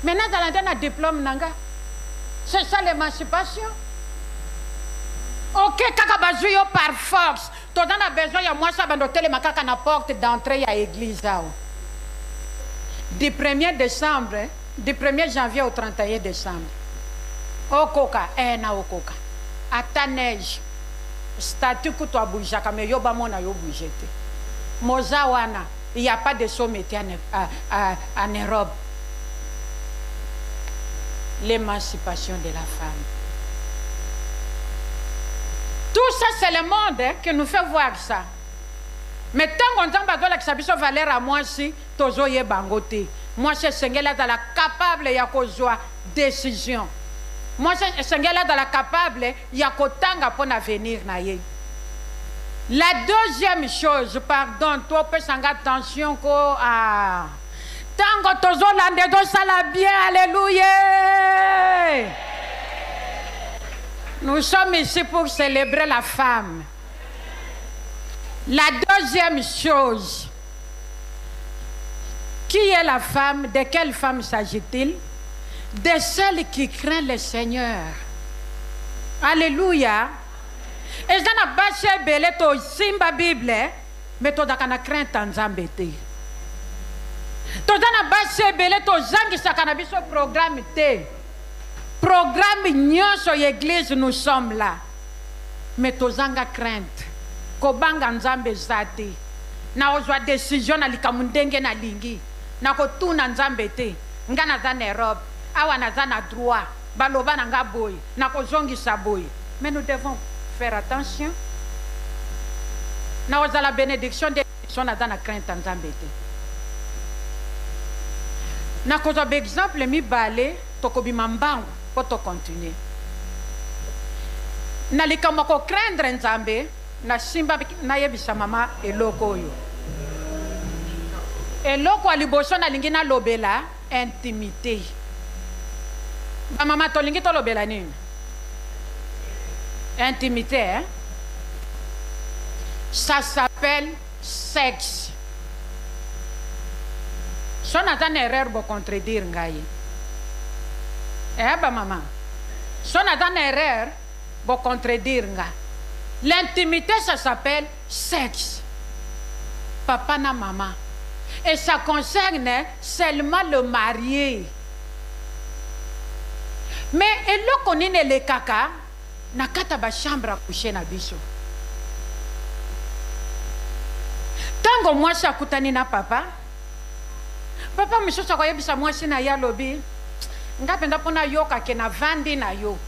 Maintenant dans l'antenne diplôme nanga. C'est ça l'émancipation. Ok, kaka bazuyo par force. Toi dans a besoin ya moi ça bandotel makaka na porte d'entrée à l'église là. Du 1er décembre, du 1er janvier au 31 décembre. Okoka, na okoka. À ta neige. Statut que tu as bougé, comme yoba mona yo bougé. Mozawana, il n'y a pas de sommet en Europe. L'émancipation de la femme. Tout ça, c'est le monde qui nous fait voir ça. Mais tant qu'on t'en va que ça puisse valer à moi si tozo ye bangote. Moi, c'est Sengela dans la capable ya kozwa décision. Moi, c'est Sengela dans la capable ya kotanga pour l'avenir na ye. La deuxième chose, pardon, toi peux s'en attention ko a tango tozo lande do sala bien, alléluia. Nous sommes ici pour célébrer la femme. La deuxième chose, qui est la femme? De quelle femme s'agit-il? De celle qui craint le Seigneur. Alléluia. Et ça n'a pas cher belé to simba Bible, mais to dakana crainte en zambete. To dana pas cher belé to zangi sakana biso programme te. Programme nyonso l'église nous sommes là. Mais to zanga crainte. Kobanga nzambe zate. Na ozwa décision na likamundenge na lingi. Na kotuna nzambe te. Ngana za Europe. Awa na za na droit. Baloba na nga boy. Na kozongi sa boy. Mais nous devons faire attention. Na ozwa la bénédiction de na za na crainte nzambe te. Na kozwa exemple mi balé tokobima mbangu pour to continuer. Na likama ko craindre nzambe. Na simba na yebisa mama eloko oyo. Eloko aliboso na lingi na lobela intimité. Ba mama to lingi to lobela nini? Intimité, hein? Ça s'appelle sexe. So na ta erreur bo contredire ngai. Ba mama. So na ta erreur bo contredire ngai. L'intimité, ça s'appelle sexe. Papa na maman. Et ça concerne seulement le marié. Mais et là qu'on est le kaka, na kata ba chambre à coucher na biso. Tango moi ça kutani na papa. Papa monsieur ça koye bisa moi sina ya lobi. Ngapenda pona yoka ke na vandi na yo.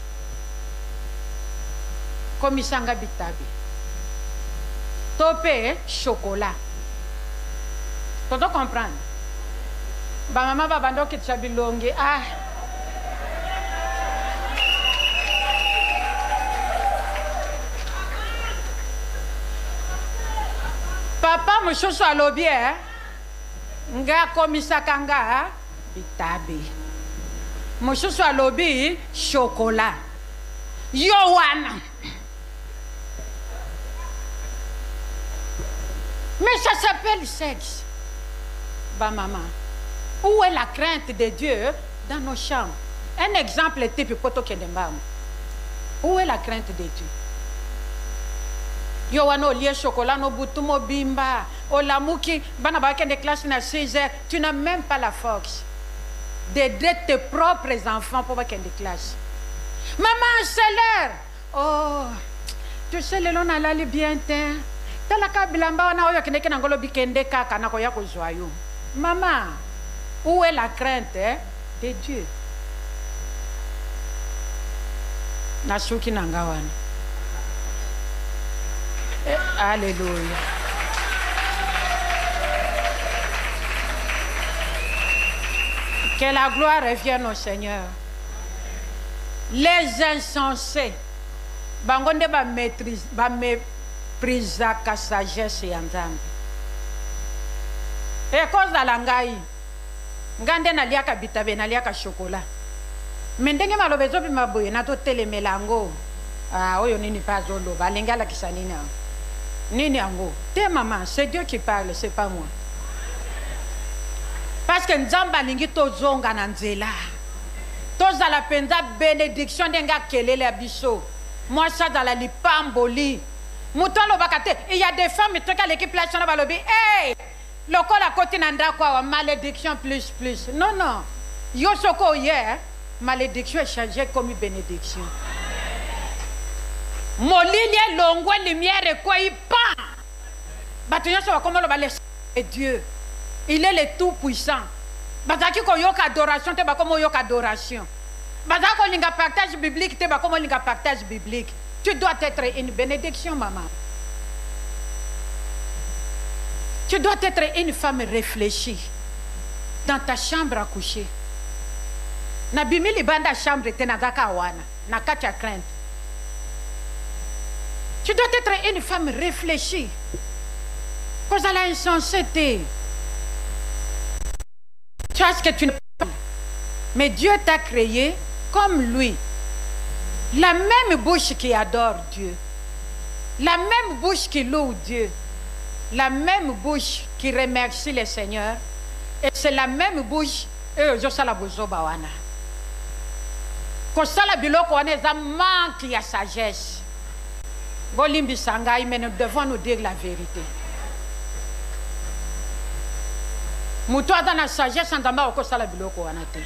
Comme isanga bitabi. Topé chocolat. Tu dois comprendre. Ba maman va bando ki tchabilongi. Ah. Papa monsieur so alobi nga komisa kanga bitabi. Monsieur so alobi chocolat. Yowana. Mais ça s'appelle sexe. Bah maman, où est la crainte de Dieu dans nos chambres? Un exemple type pour toi qui est où est la crainte de Dieu? Yo wano lié chocolat no butumo bimba o la muki bana ba kende classe na 6 heures, tu n'as même pas la force d'aider tes propres enfants pour kende classe. Maman, c'est l'heure. Oh, tu sais le long ala li bien teint. Maman, où est la crainte de Dieu? Nasuki nangawana. Alléluia. Que la gloire revienne au Seigneur. Les insensés, bangonde ba maîtrise, ba méprise ka sagesse ya Nzambe. E cause la ngai, ngande na liaka bitabe na liaka chocolat. Mendenge malobezo bi maboye na to telemelango. Ah oyo nini pas zolo, ba lingala kisanini. Nini ango. Te maman, c'est Dieu qui parle, c'est pas moi. Parce que Nzamba lingi tozonga na nzela. Toza la penza bénédiction denga kelele abiso. Moi ça dans la lipamboli. Mutolo bakate, il y a des femmes qui ont l'équipe là sur la balobi. Hey! Loko la côté nanda quoi malédiction plus. Non non. Yo soko hier, malédiction est changée comme une bénédiction. Molilie longwe lumière et quoi il pan. Batunya so comme le balai Dieu. Il est le tout puissant. Bazaki ko yoka adoration te ba comme yoka adoration. Bazako linga partage biblique te ba comme linga partage biblique. Tu dois être une bénédiction maman. Tu dois être une femme réfléchie dans ta chambre à coucher. Na bimili banda chambre te na zaka wana na kacha crainte. Tu dois être une femme réfléchie. Cause à la insensibilité. Tu as ce que tu ne peux pas. Mais Dieu t'a créé comme lui. La même bouche qui adore Dieu. La même bouche qui loue Dieu. La même bouche qui remercie le Seigneur. Et c'est la même bouche. Je sais la bouche bawana. Quand ça la biloko wana ça manque ya sagesse. Bolimbi sangai, mais nous devons nous dire la vérité. Moutoua dans la sagesse en dama oko sala biloko wana te.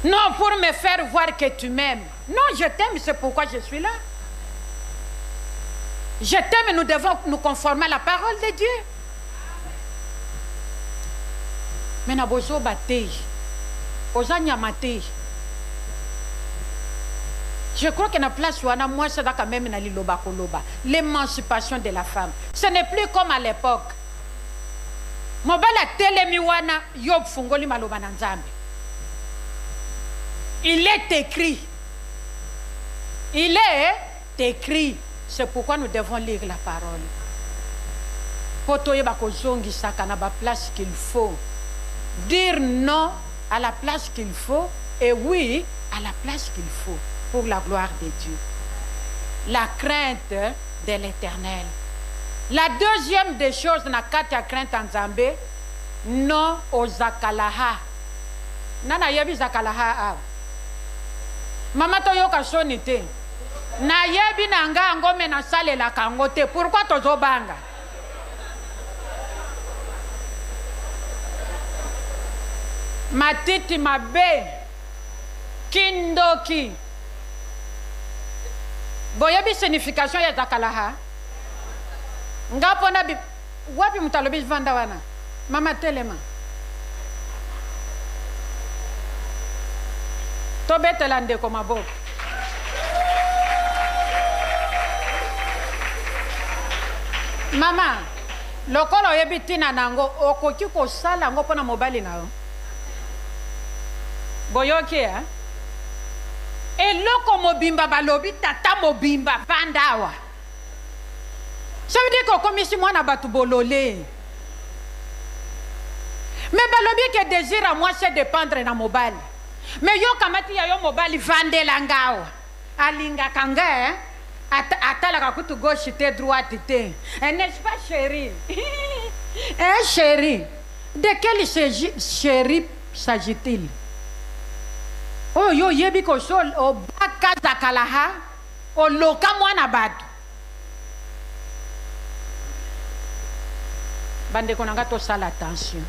Non, pour me faire voir que tu m'aimes. Non, je t'aime, c'est pourquoi je suis là. Je t'aime et nous devons nous conformer à la parole de Dieu. Mais na bozo bate. Ozanya mate. Je crois que la place où on a moi c'est quand même na liloba koloba. L'émancipation de la femme. Ce n'est plus comme à l'époque. Mobala telemiwana yob fungoli maloba na Nzambe. Il est écrit. Il est écrit. C'est pourquoi nous devons lire la parole. Potoye bakozongi saka na ba place qu'il faut. Dire non à la place qu'il faut et oui à la place qu'il faut pour la gloire de Dieu. La crainte de l'Éternel. La deuxième des choses na kata crainte en Nzambe, non aux zakalaha. Nana yebi zakalaha. Mama to yoka sonite. Na yebi nanga ngome na sale la kangote. Pourquoi tozo banga? Matiti mabe. Kindoki. Boyebi signification ya zakalaha. Ngapo na bi wapi mtalobi vanda wana. Mama telema. Tobetelande koma boko. Mama, lokolo yebitina nango okoki ko sala ngo pona mobali nao. Boyoki hein? Et loko mobimba balobi tata mobimba vandawa. Ça veut dire que comme ici moi na batu bololé. Mais balobi que désir à moi c'est de prendre na mobile. Mais yo kamati ya yo mobile vande langao. Alinga kanga hein? Atala kakutu gauche te droite te. N'est-ce pas chérie? Hein chérie? De quel chérie s'agit-il? Oh yo yebi ko sol o baka zakalaha o loka mwana batu. Bande konanga to sala attention.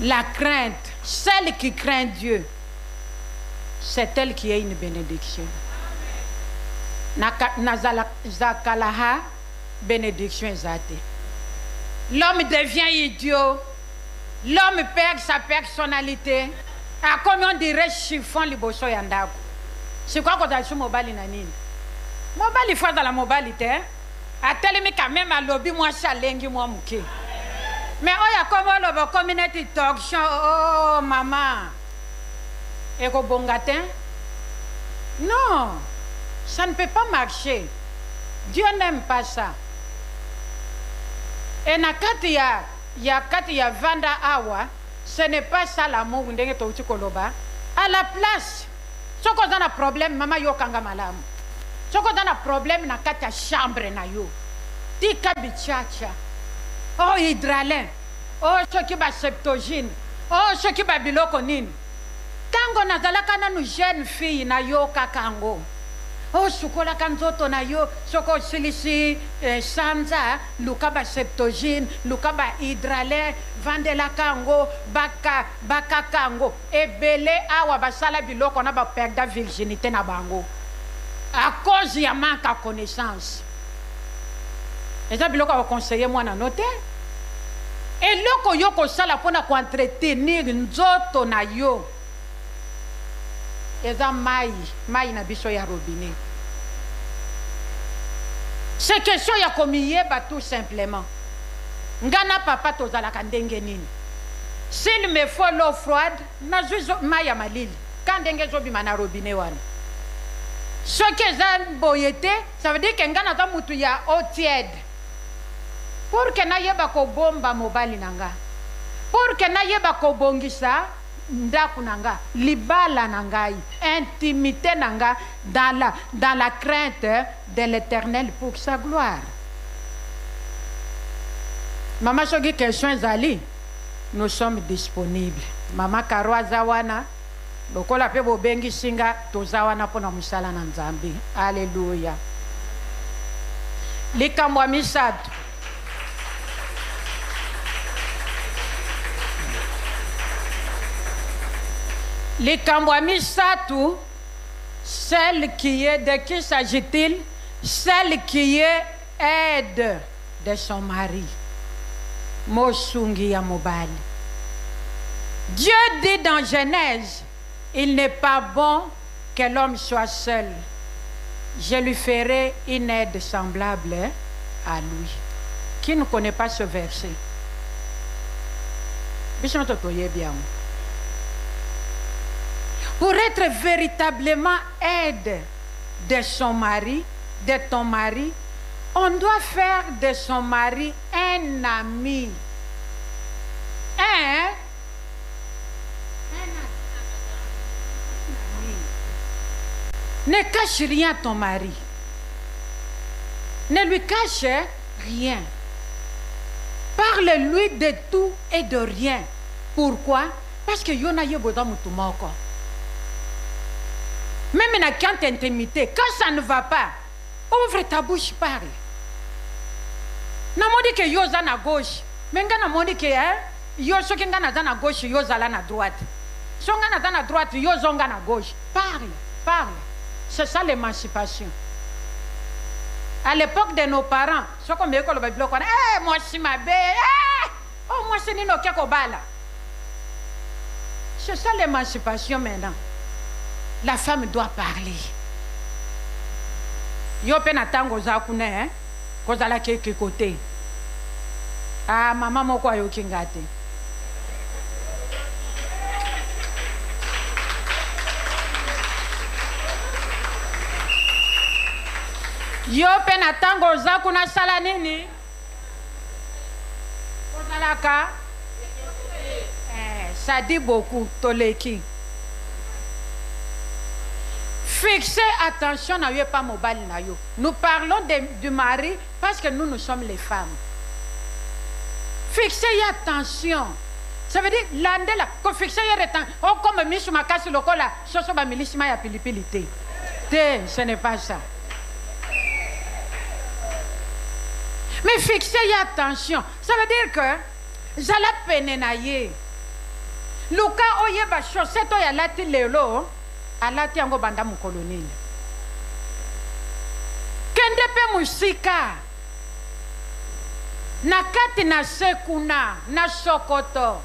La crainte, celle qui craint Dieu, c'est elle qui est une bénédiction. Zakalaha, bénédiction exate. L'homme devient idiot. L'homme perd sa personnalité. Ah, comme on dirait chiffon liboso yandako. C'est quoi qu'on a sur mobile nanine? Mobali fois dans la mobilité. A telemi quand même à lobby moi chalengi moi muke. Mais oh ya comme le community talk show oh maman. Ego bongatin? Non. Ça ne peut pas marcher. Dieu n'aime pas ça. Et na kati ya vanda awa, ce n'est pas ça l'amour ndenge to koloba. À la place, si on a un problème, maman yo kanga malamu. Si on a un problème na kati ya chambre na yo. Tika bichacha. Oh hydralin. Oh soki ba septogine. Oh soki ba biloko nini. Tango nazalaka na nu jeune fille na yo kakango. Oh sukola kanzoto na yo soko silisi sanza lukaba septogine lukaba hydralin vandela kango baka kango ebele awa basala biloko na ba perdre virginité na bango à cause ya manque de connaissance. Et ça biloko va conseiller moi na noter et loko yo ko sala pona ko entretenir nzoto na yo. Eza mai na biso ya robinet. C'est question ya komiye ba tout simplement. Ngana papa tozalaka ndenge nini. S'il me faut l'eau froide, na juzo mai ya malili. Quand ndenge zo bima na robinet wana. Ce que za boyete, ça veut dire que ngana za mutu ya eau tiède. Pour que na yeba ko bomba mobali nanga. Pour que na yeba ko bongisa ndaku nanga libala nangai intimité nanga dans la crainte de l'Éternel pour sa gloire. Maman soki question zali nous sommes disponibles. Maman Karwa zawana lokola pe bobengi singa tozawana pona musala na Nzambe. Alléluia. Likamwa misatu. Les Kambwamisatu, celle qui est, de qui s'agit-il? Celle qui est aide de son mari. Mosungi ya mobali. Dieu dit dans Genèse, il n'est pas bon que l'homme soit seul. Je lui ferai une aide semblable à lui. Qui ne connaît pas ce verset? Bien. Pour être véritablement aide de son mari, de ton mari, on doit faire de son mari un ami. Un ami. Ne cache rien à ton mari. Ne lui cache rien. Parle-lui de tout et de rien. Pourquoi? Parce que yona yeboda mutumoko. Même dans la intimité, quand ça ne va pas, ouvre ta bouche, parle. Na modi que yoza na gauche, mais nga na modi que yo soki nga na na gauche, yoza la na droite. So nga na droite, yoza nga na gauche. Parle, parle. C'est ça l'émancipation. À l'époque de nos parents, ce qu'on me dit que le Bible, moi si ma belle, oh moi c'est nino kekobala. C'est ça l'émancipation maintenant. La femme doit parler. Yo pena tango za kune hein, kozala keke côté. Ah maman moko ayo kingate. Yo pena tango za kuna sala nini? Kozala ka? Ça dit beaucoup toleki. Fixez attention à pas mobile na yo. Nous parlons du mari parce que nous sommes les femmes. Fixez attention. Ça veut dire landela ko fixer attention. Oh comme misu makasi lokola soso ba milisima ya pilipilité. Ce n'est pas ça. Mais fixez attention. Ça veut dire que zala penenaye. Luka oyeba chaussette oya lati lelo. Alati yango banda mukolonile. Kende pe musika. Nakati na sekuna na sokoto.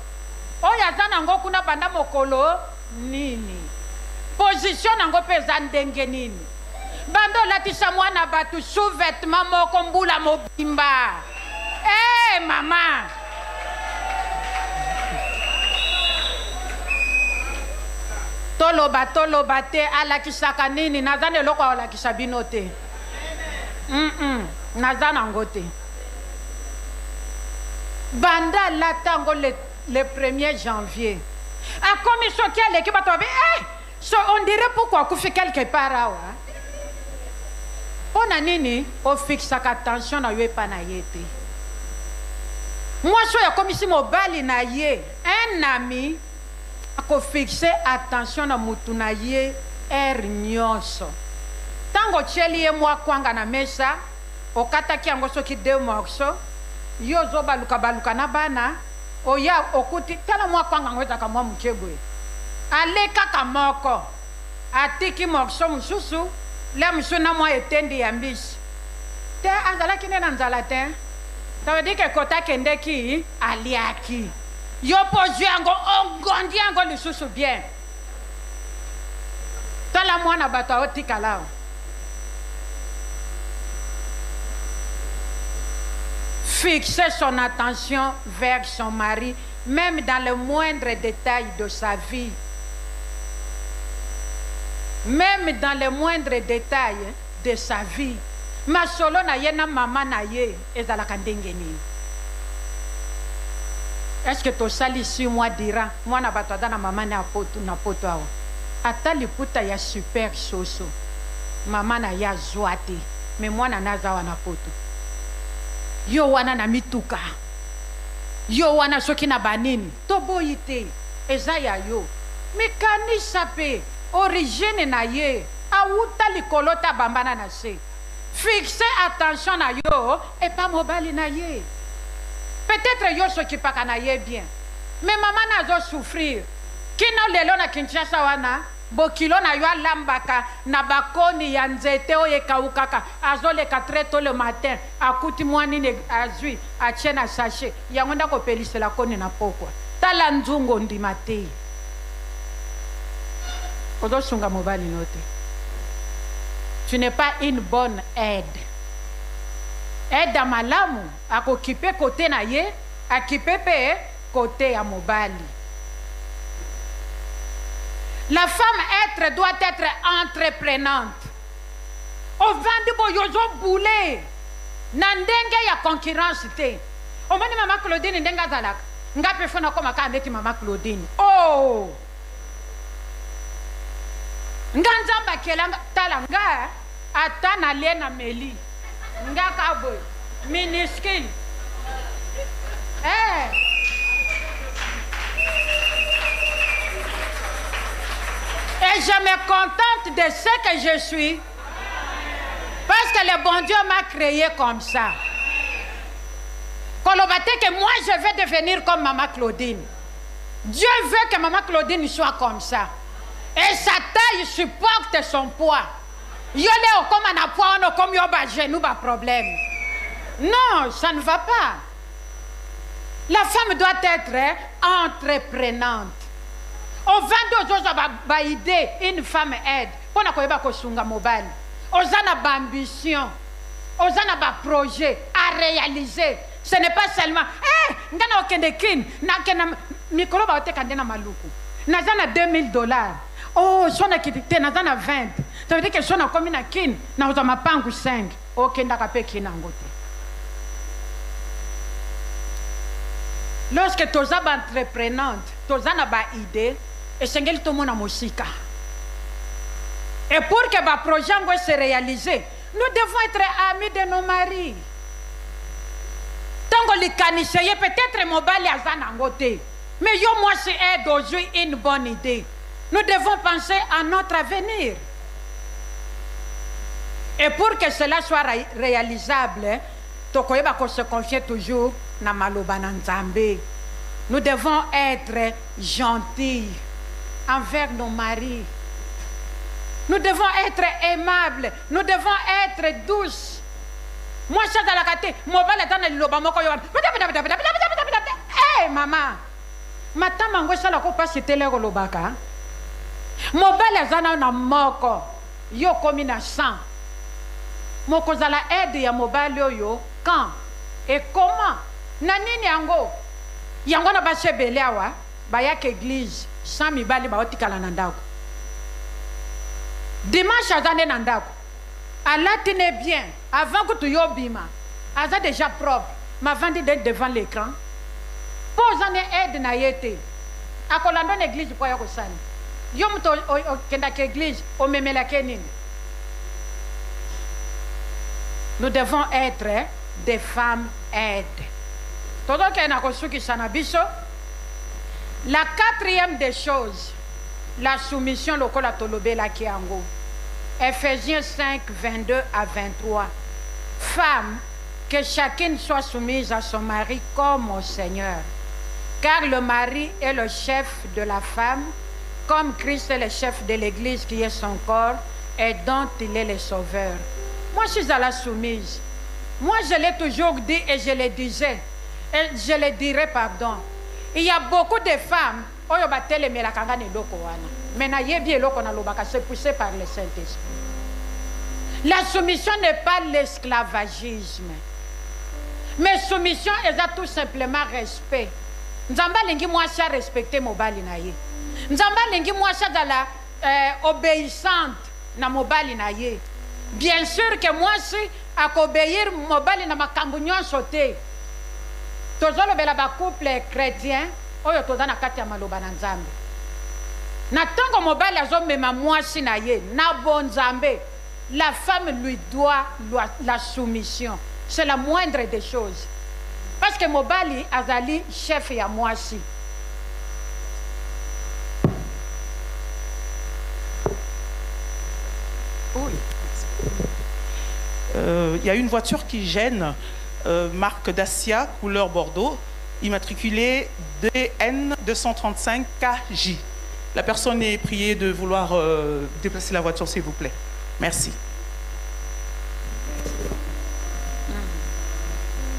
Oya zana ngo kuna banda mokolo nini. Position nango pe zandenge nini. bando latisa mwana batu sous-vêtement moko mbula mobimba. Eh mama. Toloba te alakisaka nini nazane loko alakisa bino te. Nazana ngote. Banda latango le 1er janvier. A commission qui a l'équipe on dirait pourquoi qu'on fait quelque part. On a nini, on fixe attention na yé pas na yété. Moi, je suis comme si mon bali na yé, un ami, a fixé attention na mutu na yé, nyonso. Tango cheli e moi kwanga na mesa, o kataki ango soki 2 morceaux, yo zo baluka na bana, o ya okuti, tala moi kwanga ngweza kama mkebwe. Ale kaka moko, atiki morceau mususu, le msuna moi etendi ya mbisi. Te anzala kine na nzala te, ça veut dire que kota kende ki, aliaki. Yo poju ango, ongondi ango lisusu bien. Tala moi na bato a otika lao. Fixer son attention vers son mari, même dans le moindre détail de sa vie. Même dans le moindre détail de sa vie. Ma solo na ye na mama na ye ezalaka ndenge nini. Est-ce que to sali si moi dira moi na bato na mama na poto awa. Ata liputa ya super soso. Mama na ya zwate. Mais moi na nazawa na poto. Yo wana na mituka. Yo wana soki na banini. Toboyite. Eza ya yo. Mekanisa pe. Origine na ye. Awuta likolota bambana na se. Fixez attention na yo. Et pas mobali na ye. Peut-être yo soki paka na ye bien. Mais maman na zo souffrir. Kino lelo na Kinshasa wana. Bokilo na yo lambaka na bakoni ya nzete oye kaukaka azole ka très tôt le matin akuti mwani ne azui achena sachet yangonda ko pelisela koni na pokwa tala nzungo ndimate odo sunga mobali note. Tu n'es pas une bonne aide. Aide à malamu akokipe côté na ye akipe pe côté ya mobali. La femme doit être entreprenante. Au vandi boyozo boulé. Nandenge ya concurrence te. O mani mama Claudine ndenga zalak. Nga pefona koma ka ndeti mama Claudine. Oh. Nga nzamba kelanga talanga atana lena meli. Nga kaboy. Minuscule. Et je me contente de ce que je suis. Parce que le bon Dieu m'a créé comme ça. Kolobate que moi je vais devenir comme Maman Claudine. Dieu veut que Maman Claudine soit comme ça. Et sa taille supporte son poids. Yo le comme un poids, on comme yo ba genou ba problème. Non, ça ne va pas. La femme doit être entreprenante. Au 22 jours, ba idée, une femme aide. Pour na koyeba ko sunga mobile. Ozana ba ambition. Ozana ba projet à réaliser. Ce n'est pas seulement ngana okende kin na kena mikolo ba oteka ndena maluku. Nazana $2000. Oh, sona kitite nazana 20. Ça veut dire que sona komi na kin na ozama pangu 5. Okenda ka pe kina ngote. Lorsque tu es entreprenante, tu as une idée, et c'est ce que tu as musique. Et pour que le projet se réalise, nous devons être amis de nos maris. Tant que les canissés, peut-être mon bali azanangote. Mais yo moi c'est d'aujourd'hui une bonne idée. Nous devons penser à notre avenir. Et pour que cela soit réalisable, tokoyeba ko se confier toujours na maloba na Nzambe. Nous devons être gentils envers nos maris. Nous devons être aimables. Nous devons être douces. Moi, je suis dans la kate. Mon bal est dans le loba moko yo. Eh maman. Mata mango sala ko pas c'était le lobaka. Mon bal est dans na moko. Yo komi na sang. mokozala aide ya mobali oyo quand et comment na nini yango yango na basi ebele awa bayaka église sans mibali baotikala na ndako dimanche aza nde na ndako alati ne bien avant que tu yobima aza déjà propre mavandi d'être devant l'écran po oza ne aide na ye te akolanda na église po ya kosala yo moto okendaka église omemelaka nini. Nous devons être des femmes aides. La quatrième des choses, la soumission lokola tolobe la kiango. Ephésiens 5, 22 à 23. Femme, que chacune soit soumise à son mari comme au Seigneur. Car le mari est le chef de la femme, comme Christ est le chef de l'Église qui est son corps et dont il est le sauveur. Moi, je suis à la soumise. Moi, je l'ai toujours dit et je le disais. Et je le dirai, pardon. Il y a beaucoup de femmes c'est poussé par le Saint-Esprit. La soumission n'est pas l'esclavagisme. Mais soumission est tout simplement respect. Nzamba lingi mwasha respecter mobali na ye. Nzamba lingi mwasha dala obéissante na mobali na ye. Bien sûr que moi si akobéir mobali na makambo nyonso te. Tozolo bela ba couple chrétien oyo toza na kati ya maloba na Nzambe. Na tango mobali azomema mwasi na ye na bonzambe, la femme lui doit la soumission. C'est la moindre des choses. Parce que mobali azali chef ya mwasi. Oui. Y a une voiture qui gêne, marque Dacia, couleur Bordeaux, immatriculée DN 235KJ. La personne est priée de vouloir déplacer la voiture, s'il vous plaît. Merci.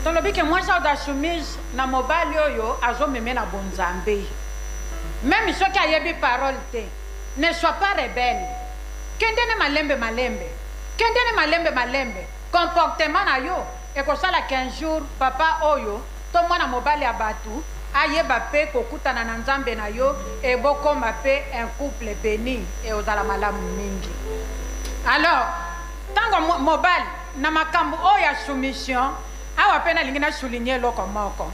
Tolobi que moi j'ai soumise na mobali oyo azomeme na bonzambe. Même ceux qui ayebi parole te, ne sois pas rebelle. Kendene malembe malembe. Kendene malembe malembe. Comportement na yo et ko sala 15 jours papa oyo to mwana mobali abatu ayeba pe kokutana na Nzambe na yo et bokoma pe un couple béni et ozala malamu mingi. Alors, tango mobali na makambo oya soumission awa pena lingina souligner loko moko.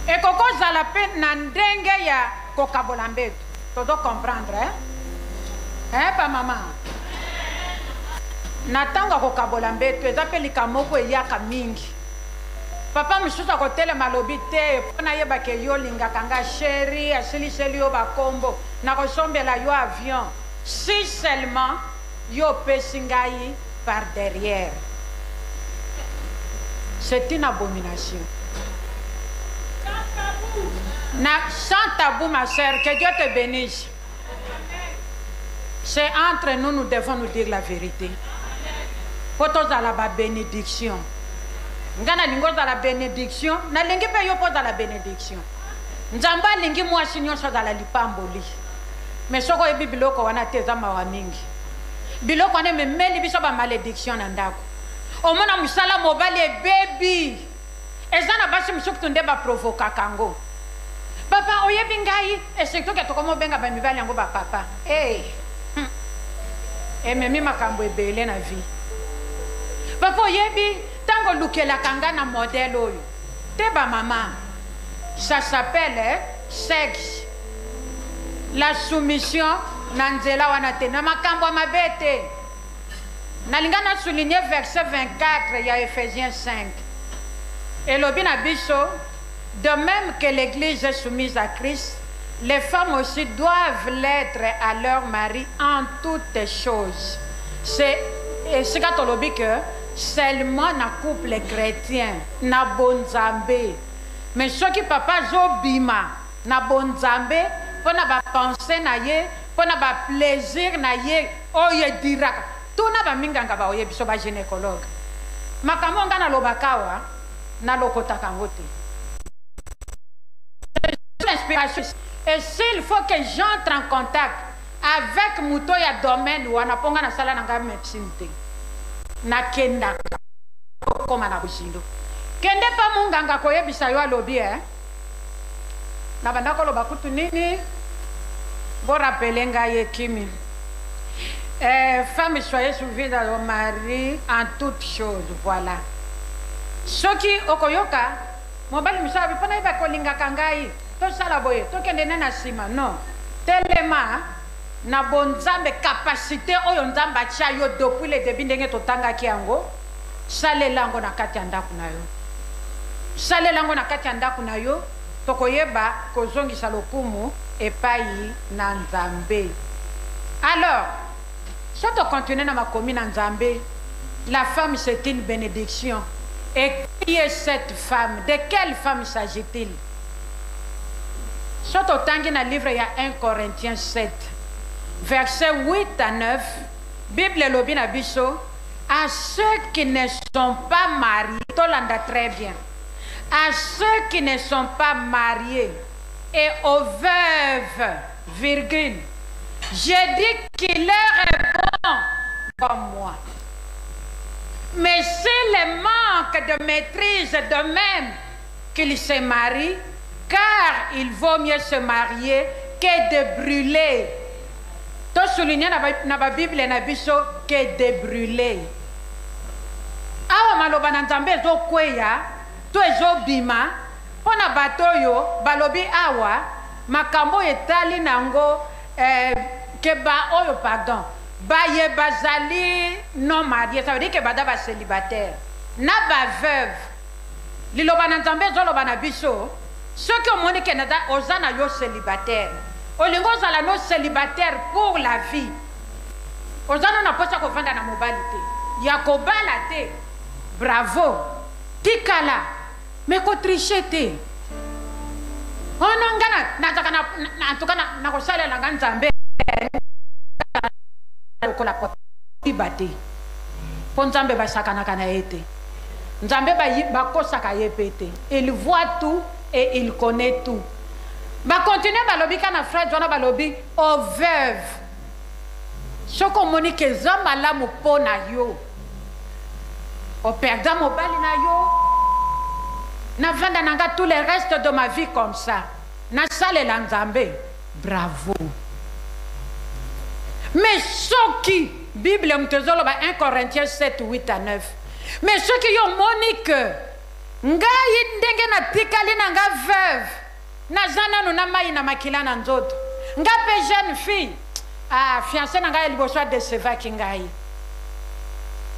Et koko zala pe na ndenge ya kokabola mbeto. Todo comprendre pas maman. Na tanga kokabola mbeto ezape likamoko eyaka mingi. Papa msusa kotele malobi te pona yeba ke yo lingaka nga chéri asiliseli yo bakombo na kosombela yo avion si seulement yo pesi ngai par derrière. C'est une abomination. Sans tabou, ma sœur, que Dieu te bénisse. C'est entre nous, nous devons nous dire la vérité. Poto za la bénédiction. Ngana lingo za la bénédiction, na lingi pe yo po za la bénédiction. Nzamba lingi mwasi nyonso za la lipamboli. Mais soko ebi biloko wana teza mawa mingi. Biloko wana memeli biso ba malédiction na ndako. Omona musala mobali e baby. Ezana basi msukutu nde ba provoka kango. Papa oyebi ngai et surtout que tokomo benga ba mibali yango ba papa. Memi makambo ebele na vie. Papa oyebi tango lukela kanga na modèle oyo. Te ba maman. Ça s'appelle sexe. La soumission na nzela wana te na makambo mabete. Nalingana souligner verset 24 il y a Ephésiens 5. Et l'obina biso, de même que l'église est soumise à Christ, les femmes aussi doivent l'être à leur mari en toutes choses. C'est ce que seulement na couple chrétien, na bonzambe. Mais ceux qui papa zobima, na bonzambe, pour na ba pensée na ye, pour na ba plaisir na ye, oye diraka. Tout na ba minganga ba oye biso ba gynécologue. Makamonga na lobakawa, na lokota kangote. Et s'il faut que j'entre en contact avec Moutoya domaine ou anaponga na sala nanga médecine. na kenda koma na busindo kende pa munganga koyebisa yo alobi na banda koloba kutu nini bo rappeler ngai kimi femme soyez soumise à votre mari en toutes choses, voilà. Soki okoyoka mobali misabi pona iba kolinga kangai to sala boye to kende na sima non telema na bonzambe capacité oyo nzamba cha yo depuis le début ndenge totanga kiango salelango na kati ya ndaku na yo salelango na kati ya ndaku na yo tokoyeba kozongisa lokumu epai na nzambe. Alors si on continue dans ma commune en Zambie, la femme c'est une bénédiction. Et qui est cette femme? De quelle femme s'agit-il? Si on dans le livre, il y a 1 Corinthiens 7, versets 8 à 9, Bible lobi na biso, à ceux qui ne sont pas mariés, Tolanda très bien, à ceux qui ne sont pas mariés et aux veuves, virgule, j'ai dit qu'il leur est bon comme moi. Mais s'il manque de maîtrise de même qu'il se marie, car il vaut mieux se marier que de brûler. To souligner na ba Bible na biso que de brûler. Awa maloba na Nzambe zo kweya, to ezo bima, pona batoyo balobi awa makambo etali nango que ba oyo pardon ba ye bazali non marié, ça veut dire que bada ba célibataire na ba veuve liloba na Nzambe zo loba na biso ceux qui ont moni que na ozana yo célibataire olingo zala no célibataire pour la vie ozana na posa ko vanda na mobilité ya ko balate bravo tikala mais ko tricher oh non ngana nataka na en tout cas na ko salela nga Nzambe ko la ibate po Nzambe ba sakana kana ete Nzambe ba ko saka yepete il voit tout et il connaît tout ba continuer balobi kana frère jona balobi aux veuves soko moni ke zamba la mo pona yo o perdre mobali na yo na vanda nanga tout le reste de ma vie comme ça na salela Nzambe bravo. Mais ceux qui, Bible 1 Corinthiens 7, 8 à 9, mais ceux qui ont monique, ngai ndenge na tikali na nga veuve, na zana no na mai na makila na nzoto, nga pe jeune fille, fiancé na nga liboso de seva ki ngai.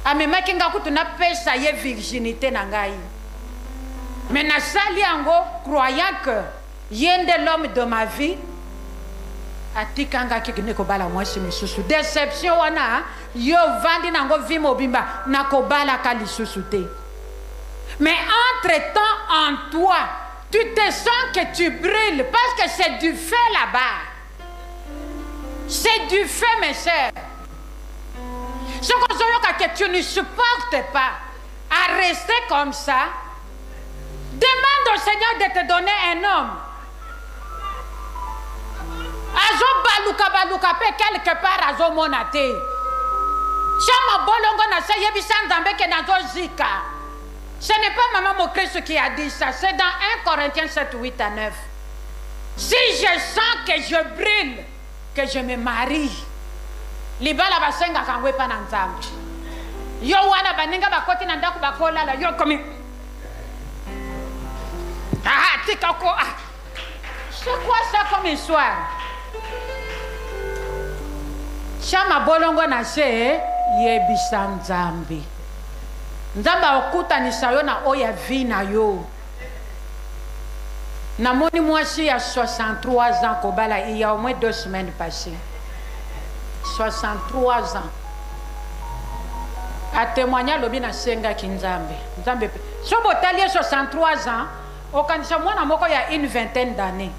Amemaki nga kutu na pesa ye virginité na ngai. Mais na sali yango, croyant que yende l'homme de ma vie, atikanga kikine kobala mwasi misusu déception wana yo vandi nango vimo bimba na kobala kalisusu te. Mais entre-temps en toi tu te sens que tu brûles parce que c'est du feu là-bas, c'est du feu mes sœurs. Ce que tu ne supportes pas à rester comme ça, demande au Seigneur de te donner un homme. Azo baluka pe quelque part azo monate. Chama bolongo na se yebisa Nzambe ke nazo zika. Ce n'est pas maman Mokristo qui a dit ça, c'est dans 1 Corinthiens 7, 8 à 9. Si je sens que je brûle, que je me marie, libala basenga kangwe pa na Nzambe. Yo wana baninga bakoti na ndaku bakola la yo komi. Tika ko c'est quoi ça comme histoire? Chama bolongo na se yebisa Nzambe. Nzambe okutanisa yo na oya vie na yo. Namoni mwasi ya 63 ans kobala il y a au moins 2 semaines passées. 63 ans. A témoigner lobi na senga ki Nzambe. Nzambe. So botali 63 ans, okanisa mwana moko ya une vingtaine d'années.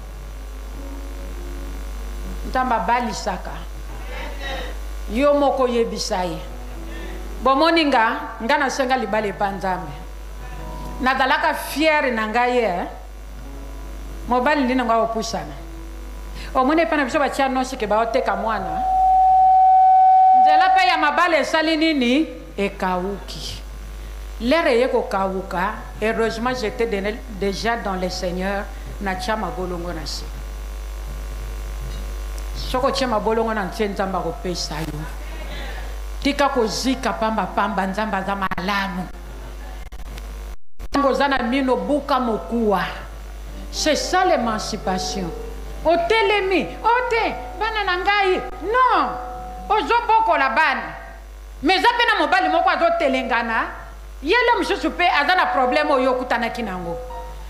Nzambe balisaka. Yo moko yebisa ye. Bomoninga ngana senga libale pa Nzambe. Nadalaka fier na ngaye mobali lina ngwa opusana. Omone pana biso batia nosi ke ba oteka mwana. Nzela pe ya mabale sali nini et Kauki. L'air est au Kauka, heureusement j'étais déjà dans le Seigneur, Nacha Mabolongo Nasi. Soko Chema Bolongo Nantienzamba Rope Sayo. Tika Kozika Pamba Pamba Nzamba Zamalamu. Ngozana Mino Buka Mokua. C'est ça l'émancipation. Otelemi, ote, bananangai, non. Ozoboko la ban. Mais zapena mobali moko azo telengana. Yele msusu pe azana problème oyo kutana kinango.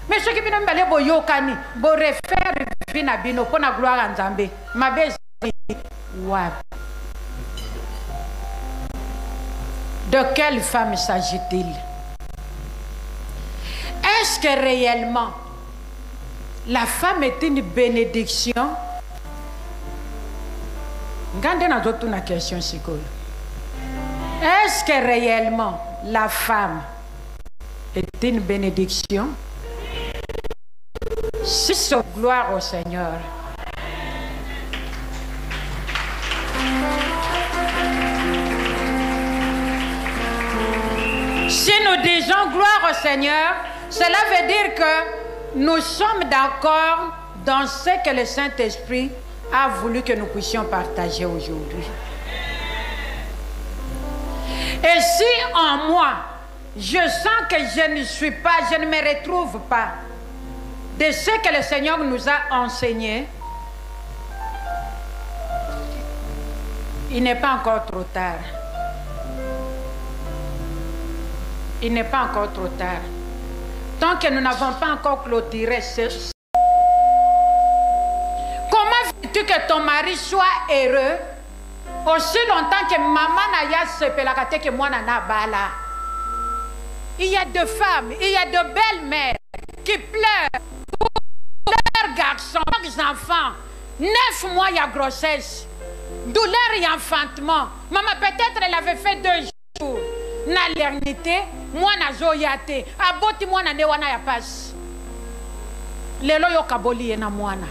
Mais ce qui bino mbale boyo kani, bo refaire vina bino pona gloire à Nzambe. Mabezi wab. De quelle femme s'agit-il? Est-ce que réellement la femme est une bénédiction? Gardez une question. Est-ce que réellement la femme est une bénédiction? Si c'est gloire au Seigneur. Si nous disons gloire au Seigneur, cela veut dire que nous sommes d'accord dans ce que le Saint-Esprit a voulu que nous puissions partager aujourd'hui. Et si en moi, je sens que je ne suis pas, je ne me retrouve pas de ce que le Seigneur nous a enseigné, il n'est pas encore trop tard. Il n'est pas encore trop tard. Tant que nous n'avons pas encore clôturé ce... Comment veux-tu que ton mari soit heureux aussi longtemps que maman n'a se pelakate que moi n'en a bala? Il y a de femmes, il y a de belles mères qui pleurent pour leurs garçons, leurs enfants. 9 mois il y a grossesse, douleur et enfantement. Maman peut-être elle avait fait 2 jours. Na l'éternité, moi na zoyate, aboti moi na newana ya passe. Lelo yo kaboli na mwana.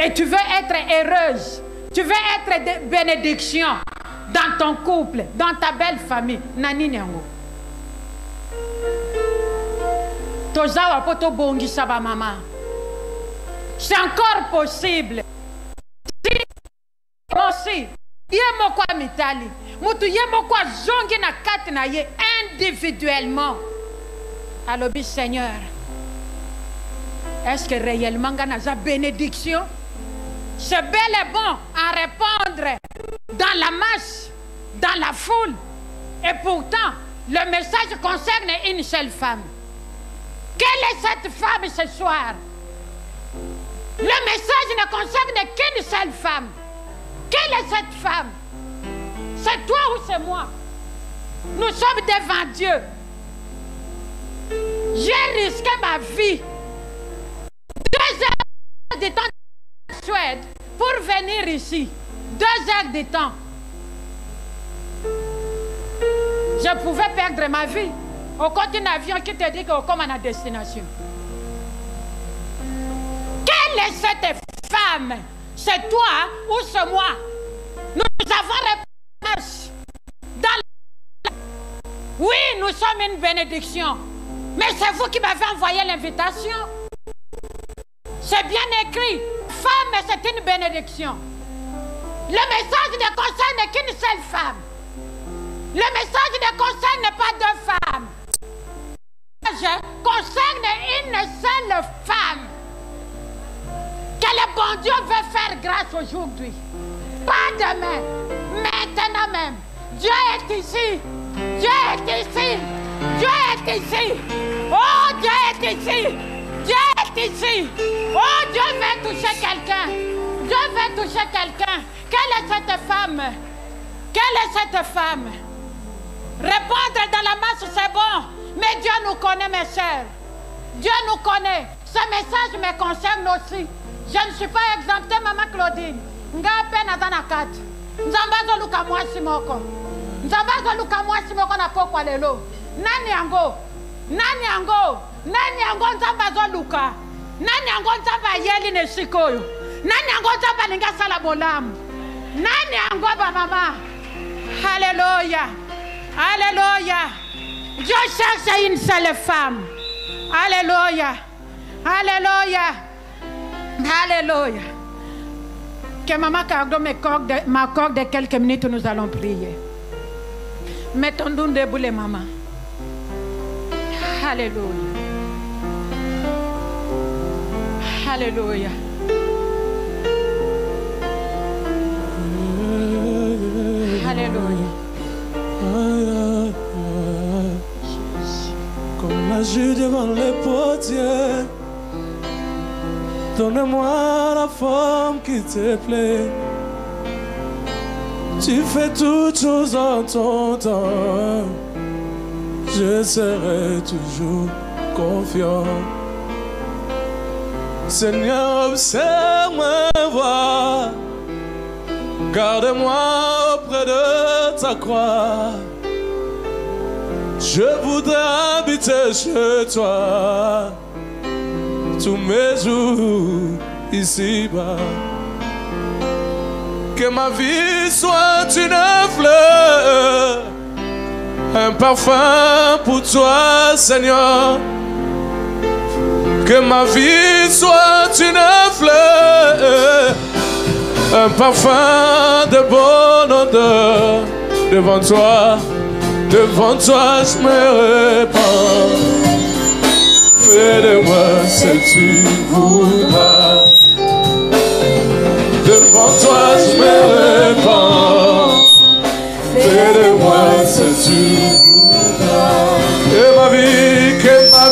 Et tu veux être heureuse, tu veux être de bénédiction dans ton couple, dans ta belle famille. Nani nengo. Tozawa poto bongi saba mama. C'est encore possible. Si aussi, yemo kwa mitali. Mutu yemo kwa zongi na kati na ye individuellement. Alobi Seigneur, est-ce que réellement ganaza bénédiction? C'est bel et bon à répondre dans la masse, dans la foule. Et pourtant, le message concerne une seule femme. Quelle est cette femme ce soir? Le message ne concerne qu'une seule femme. Quelle est cette femme? C'est toi ou c'est moi? Nous sommes devant Dieu. J'ai risqué ma vie. 2 heures de temps en Suède pour venir ici. 2 heures de temps. Je pouvais perdre ma vie. Au compte d'un avion qui te dit que comme à la destination. Quelle est cette femme? C'est toi ou c'est moi? Nous avons réponse. Oui, nous sommes une bénédiction. Mais c'est vous qui m'avez envoyé l'invitation. C'est bien écrit. Femme, c'est une bénédiction. Le message ne concerne qu'une seule femme. Le message ne concerne pas 2 femmes. Le message concerne une seule femme. Que le bon Dieu veut faire grâce aujourd'hui. Pas demain, maintenant même. Dieu est ici. Dieu est ici. Dieu est ici. Oh, Dieu est ici. Dieu est ici. Oh, Dieu veut toucher quelqu'un. Dieu veut toucher quelqu'un. Quelle est cette femme? Quelle est cette femme? Répondre dans la masse, c'est bon. Mais Dieu nous connaît, mes sœurs. Dieu nous connaît. Ce message me concerne aussi. Je ne suis pas exemptée, Maman Claudine. Ngape nazanakat. Nzambazo luka mwasi moko. Nzambazo luka mwasi moko na pokwa lelo. Nani yango? Nani yango? Nani yango nzambazo luka? Nani yango nzamba yeli ne sikoyo? Nani yango nzamba linga sala bolamu? Nani yango ba mama? Hallelujah. Alléluia. Dieu cherche une seule femme. Alléluia. Alléluia. Alléluia. Que maman Cardo m'accorde de quelques minutes, nous allons prier. Mettons-nous debout les mamans. Alléluia. Alléluia. Alléluia. Comme la Jude devant les potiers, donne-moi la forme qui te plaît. Tu fais toutes choses en ton temps. Je serai toujours confiant. Seigneur, observe-moi, vois. Garde-moi auprès de ta croix. Je voudrais habiter chez toi tous mes jours ici-bas. Que ma vie soit une fleur, un parfum pour toi, Seigneur. Que ma vie soit une fleur, un parfum de bonne odeur. Devant toi je me répands. Fais de moi ce que tu voudras. Devant toi je me répands. Fais de moi ce que tu voudras. Que ma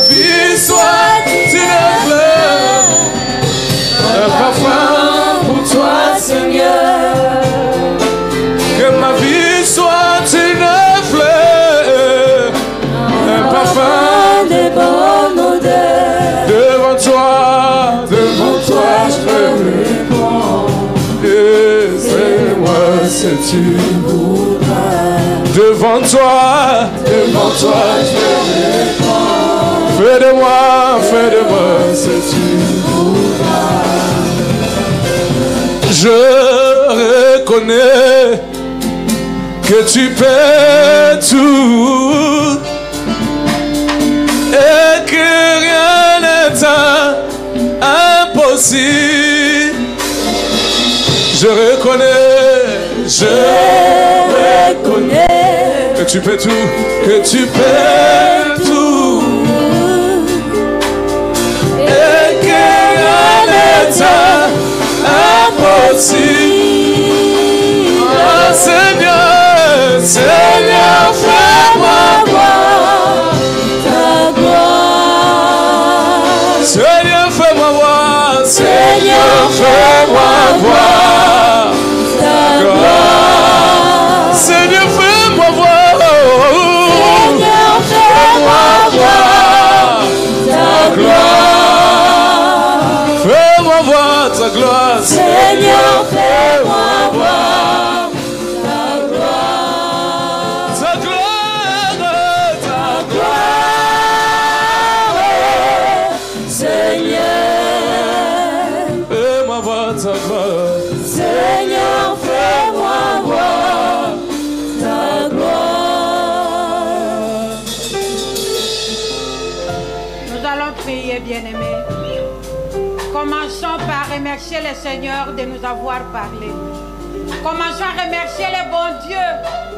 vie soit une fleur, un parfum pour toi, Seigneur. Que ma vie soit une fleur, un parfum de bonne odeur. Devant toi je me répands. Et fais-moi ce que tu voudras. Devant toi je me répands. Fais de moi ce que tu voudras. Je reconnais que tu peux tout et que rien n'est impossible. Je reconnais que tu peux tout, que tu peux tout et que rien n'est impossible. Oh, Seigneur, Seigneur, fais-moi voir ta gloire. Seigneur, fais-moi voir, Seigneur, fais-moi voir ta gloire. Seigneur, fais-moi voir, Seigneur, fais-moi voir ta gloire. Fais-moi voir ta gloire, Seigneur, fais-moi voir ta gloire. Ta gloire, Seigneur. Fais-moi voir ta gloire. Seigneur, fais-moi voir ta gloire. Nous allons prier, bien-aimés. Commençons par remercier le Seigneur de nous avoir parlé. Commençons à remercier le bon Dieu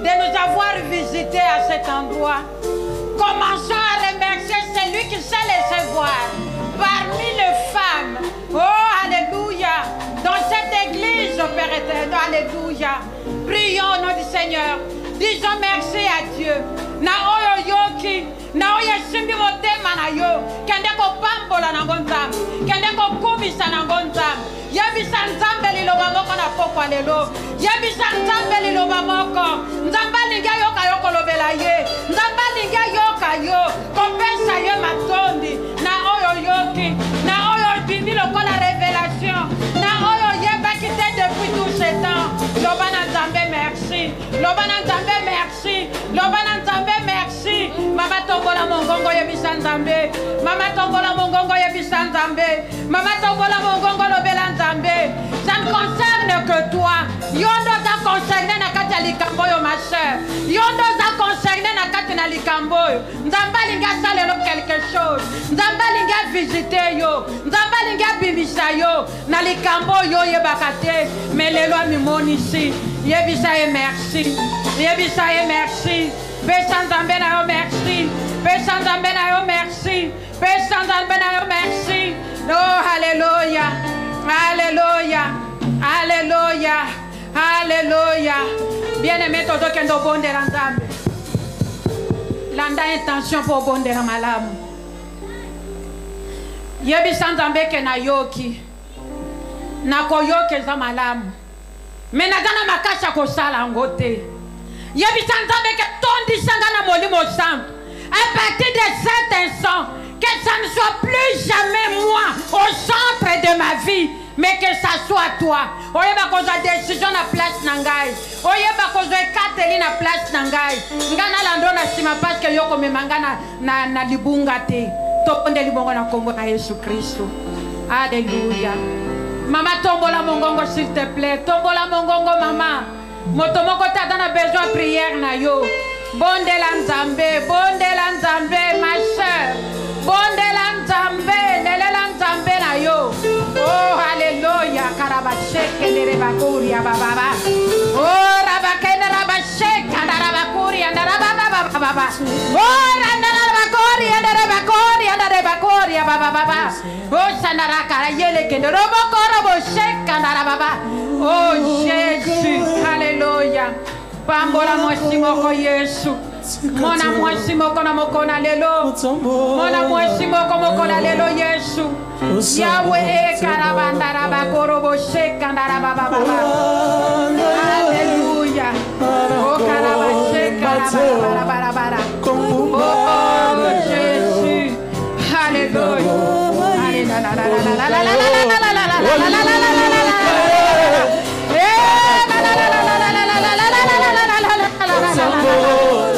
de nous avoir visités à cet endroit. Commençons à remercier celui qui sait laisser voir parmi les femmes. Oh, alléluia. Dans cette église, Père éternel, alléluia. Prions au nom du Seigneur. Disons merci à Dieu. Na oyo yoki, na oyo simbi motema na yo. Kende ko pambola na ngonzam. Kende ko kumisa na ngonzam. Yebisa nzambe liloba moko na pokwa lelo. Yebisa nzambe liloba moko. Nzamba linga yoka yoko lobela ye. Nzamba linga yoka yo. Kopesa ye matondi. Na oyo yoki, na oyo bindi lokola révélation. Na oyo yeba kite depuis tout ce temps. Loba na nzambe merci. Loba na nzambe merci. Loba na nzambe merci. Mama tombola mongongo yebisa nzambe. Mama tombola mongongo yebisa nzambe. Mama tombola mongongo lobela nzambe. Ça ne concerne que toi. Yondo t'a concerné na kati na likambo yo ma sœur. Yo ndoza concerné na kati na likambo yo. Nzambe alinga salelo quelque chose. Nzambe alinga visiter yo. Nzambe alinga bimisa yo na likambo yo yebaka te. Mais lelo amimoni ici. Yebisa ye merci. Yebisa ye merci. Pesa Nzambe na yo merci. Pesa Nzambe na yo merci. Pesa Nzambe na yo merci. Oh alléluia. Alléluia. Alléluia. Alléluia. Bien-aimé todo kendo bondela Nzambe. Landa intention pour bondela malamu. Yebisa Nzambe ke na yoki. Na koyoke za malamu. Mais nazana makasha kosala ngote. Yebisa Nzambe ke tondi sangana molimo santo. À partir de cet instant, que ça ne soit plus jamais moi au centre de ma vie, mais que ça soit toi. Oyeba kozwa décision na place nangai. Oyeba kozwa kateli na place nangai. Ngana lando na sima parce que yoko memanga na libunga te. Toponde libongo na kombo na Yesu Kristo. Alléluia. Mama tombola mongongo s'il te plaît. Tombola mongongo mama. Motomoko tata na besoin de prière na yo. Bondela Nzambe, bondela Nzambe, ma soeur. Bondela Nzambe, nelela Nzambe na yo. Oh, alléluia, karabasheke nerebakuria bababa. Oh, rabakene rabasheke narabakuria narababa. Oh, narabakuria bababa. Oh, sanaraka yele kende robokoro bosheke narababa. Oh, Jésus, alléluia. Pambola mwasimoko Yesu. Mona mwasimoko na mokona lelo. Mona mwasimoko mokona lelo Yesu. Yahweh karabanda rabakoro bosheka ndarababa. Alléluia. Oh karabasheka ndarabara. Oh Jésus. Alléluia.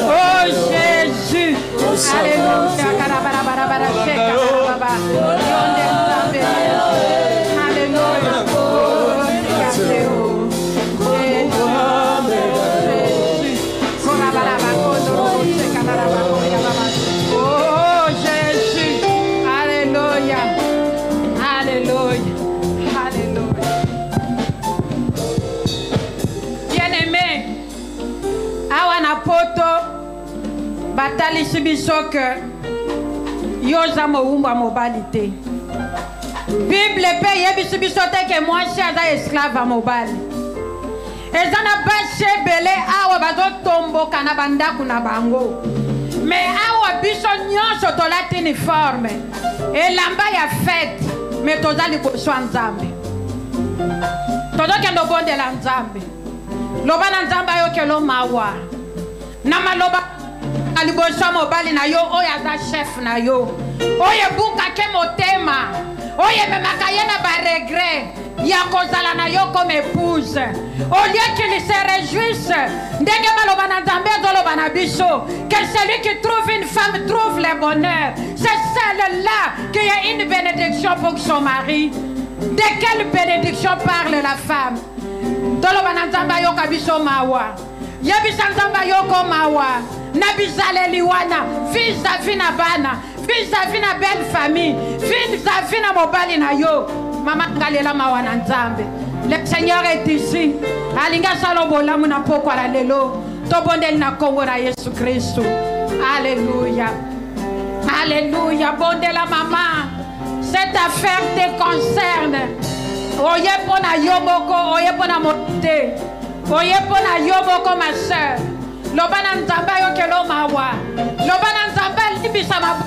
Oh Jésus, alléluia, karabara sheka baba, yonde Nzambe, alléluia, oh Jésus, alléluia, alléluia, alléluia. Bien-aimé, awa na poto batalisi biso ke yoza mowumba mobali te. Bible pe yebisi biso te ke mwasi aza esclave ya mobali. Eza na basi ebele awa bazotomboka na bandako na bango. Me awa biso nyonso tolati uniforme elamba ya fete, me toza liboso ya Nzambe. Tozokende obondela Nzambe. Loba na Nzambe ayokelo mawa na maloba aliboso mobali na yo oyo aza chef na yo oyo buka ke motema oyo memaka ye na baregret ya kozala na yo comme épouse. Au lieu qu'il se réjouisse ndenge maloba na Nzambe ezoloba na biso que celui qui trouve une femme trouve le bonheur. C'est celle-là qui a une bénédiction pour son mari. De quelle bénédiction parle la femme? Toloba na Nzambe ayoka biso mawa. Yebisa Nzambe ayoko mawa. Na bizaleli wana. Vis-à-vis na bana. Vis-à-vis na belle famille. Vis-à-vis na mobali na yo. Mama ngalela mawa na Nzambe. Le Seigneur est ici. Alinga salobola muna poko la lelo. Tobondeli na kongo na Yesu Kristo. Alléluia. Alléluia. Bondela maman. Cette affaire te concerne. Oye pona yoboko, oye pona mote. Oye pona yoboko ma soeur. Lobana Nzambe yokelo mawa. Lobana Nzambe libisa mabu.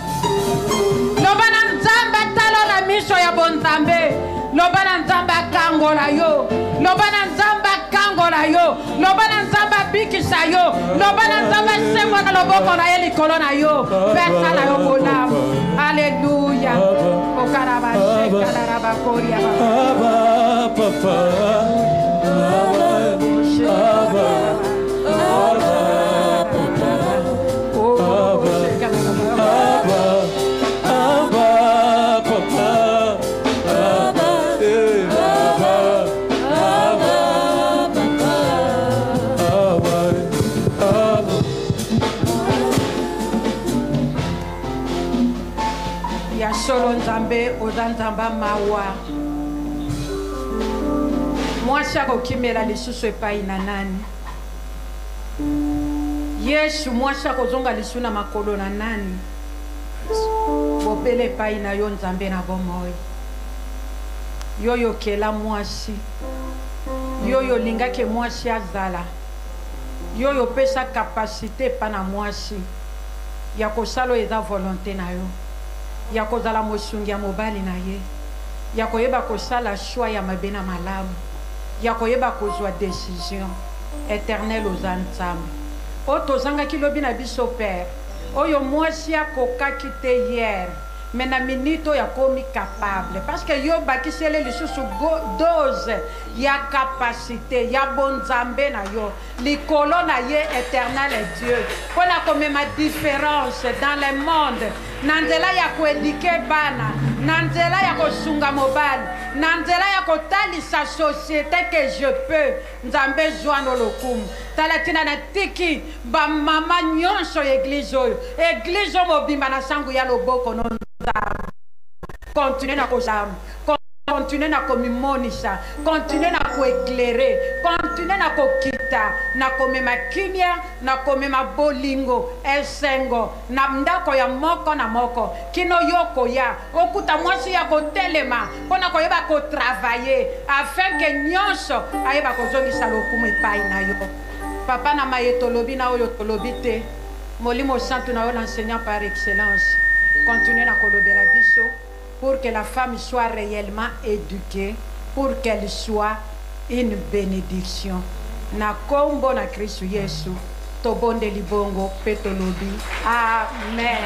Lobana Nzambe talo la miso ya bonzambe. Lobana Nzambe kangola yo. Lobana Nzambe kangola yo. Lobana Nzambe bikisa yo. Lobana Nzambe semwa na loboko na ye likolo na yo. Pesa na yo bolamu. Alléluia. Okarabashe kararabakoria baba. Papa. nzambe oza nzamba mawa mwasi akokimela lisusu epai na nani yesu mwasi akozonga lisu na makolo na nani bopele epai na yo nzambe na bomoi yo yokela mwasi yo yolingaki mwasi azala yo yopesa kapasite epa na mwasi ya kosala oyo eza volonté na yo ya kozala mosungi ya mobali na ye ya koyeba kosala choix ya mabe na malamu ya koyeba kozwa décision éternel oza nzambe oyo tozangaki lobi na biso père oyo mwasi akokaki te hier mais na minute oyo akomi capable parce que yo bakisele lisusu dose ya capacité ya bonzambe na yo likolo na ye éternel est Dieu mpona komema différence dans le monde na nzela ya koédike bana na nzela ya kosunga mobali na nzela ya kotalisa société que je peux nzambe zwana lokumu tala tina na tiki bamama nyonso église oyo mobimba na sangu ya loboko no continuez na kozama continuez na komimonisa continuez na koéclairer continuez na kokita na komema kimia na komema bolingo esengo na ndako ya moko na moko kino yoko ya okuta mwasi ya kotelema mpona koyeba kotravailler afin que nyonso ayeba kozongisa lokumu epai na yo papa na mayetolobi na oyo tolobi te molimo santu na yo l'enseignant par excellence continuez na kolobela biso pour que la femme soit réellement éduquée, pour qu'elle soit une bénédiction. Na kombo na Kristo Yesu, tobonde libongo petolobi. Amen.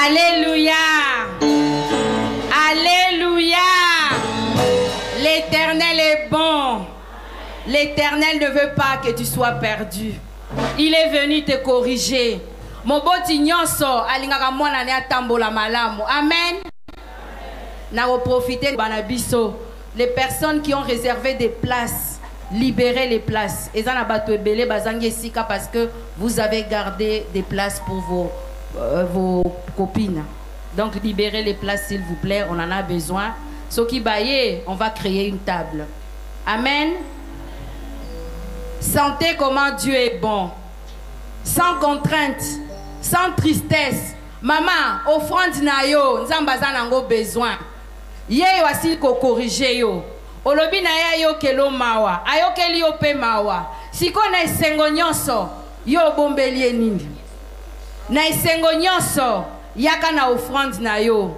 Alléluia. Alléluia. L'Éternel est bon. L'Éternel ne veut pas que tu sois perdu. Il est venu te corriger. Moboti nyonso alingaka mwana ne atambola malamu. Amen. Na profiter banabiso. Les personnes qui ont réservé des places, libérez les places. Ezana bato ebele bazangi sika parce que vous avez gardé des places pour vos copines. Donc libérez les places s'il vous plaît, on en a besoin. Soki baye, on va créer une table. Amen. Sentez comment Dieu est bon. Sans contrainte, sans tristesse. Maman, offrande na yo, nzambaza nango besoin. Ye wasi ko corriger yo. Olobi na ya yo kelo mawa, ayo keli yo pe mawa. Siko na esengo nyonso, yo bombelie nini. Na esengo nyonso, yaka na offrande na yo.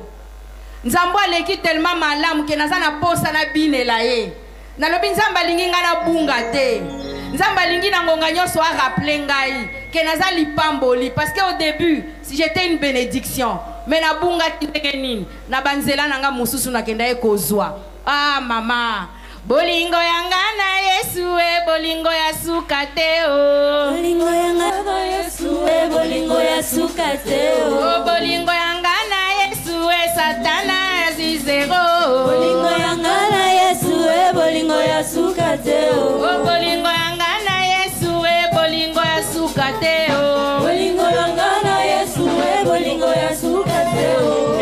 Nzambo aleki tellement malamu ke naza na posa na binela ye. Nalobi nzamba lingi nga na bunga te. Nzamba lingi na ngonga nyonso a rappelé ngai ke naza lipamboli parce que au début si j'étais une bénédiction mais na bunga tingenini na banzela nanga mususu na kenda e kozwa. Ah mama bolingo yanga na Yesu e bolingo ya sukate o bolingo yanga na Yesu e bolingo ya sukate o bolingo yanga na Yesu e satana zizero bolingo yanga na Yesu e bolingo ya sukate o bolingo yanga na Yesu e bolingo ya sukate o bolingo yanga na Yesu e bolingo ya sukate o.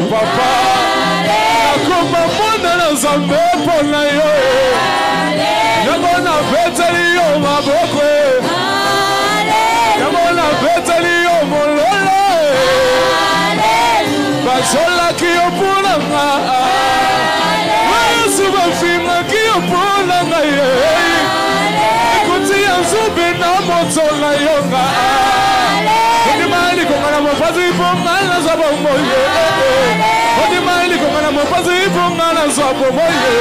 Papa nzambe mpona yo yango nabeteli yo maboko yango nabeteli yo mololo bazolaki yo mpona nga yesu bafingaki yo mpona nga ye ekuti ya nzube na moto na yo nga odimali kongana mopazi mponga nazwa bomoye odimali kongana mopazi mponga nazwa bomoye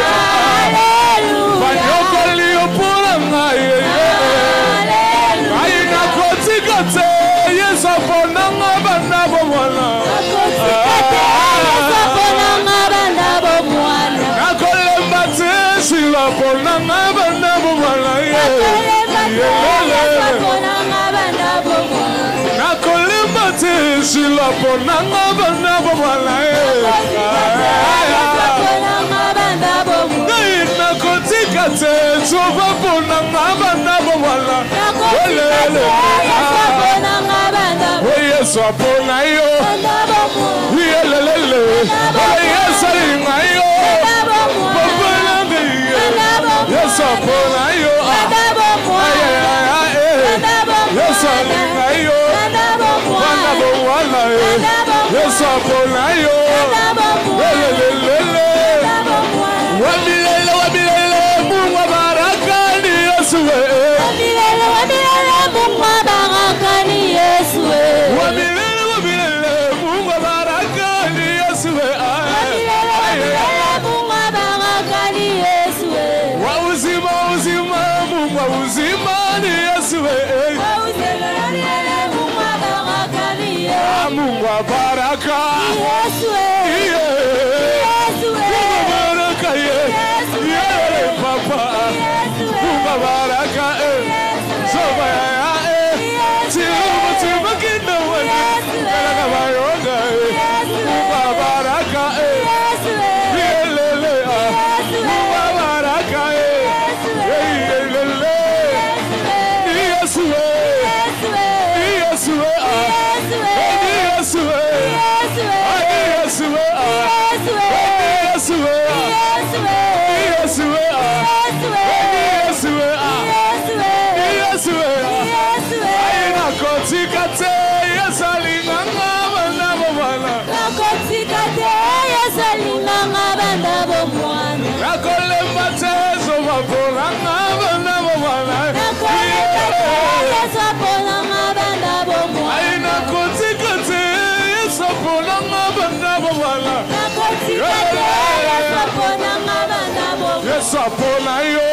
banyokoli yo mpona nga ye ngai nakotika te yesu apona nga bana bomwana nakolemba te sila apona nga bana bomwana nakolemba te sila apona nga bana bomwana ngai nakotika te tova apona nga bana bomwana yesu apona yo yelelele yesu alinga yo bapona yesu apona yo yesu alinga yo bana bomwana yesu apona yo yelelele wabilele wabilele mungu wa baraka ni yesu wabilele wabilele mungu wa baraka ni yesu wabilele wabilele mungu wa baraka ni yesu wabilele mungu wa baraka ni yesu wa uzima uzima mungu wa uzima ni yesu wabilele mungu wa baraka ni yesu mungu wa baraka yesu yesu baraka yesu papa mungu wa baraka soba Yesu apona yo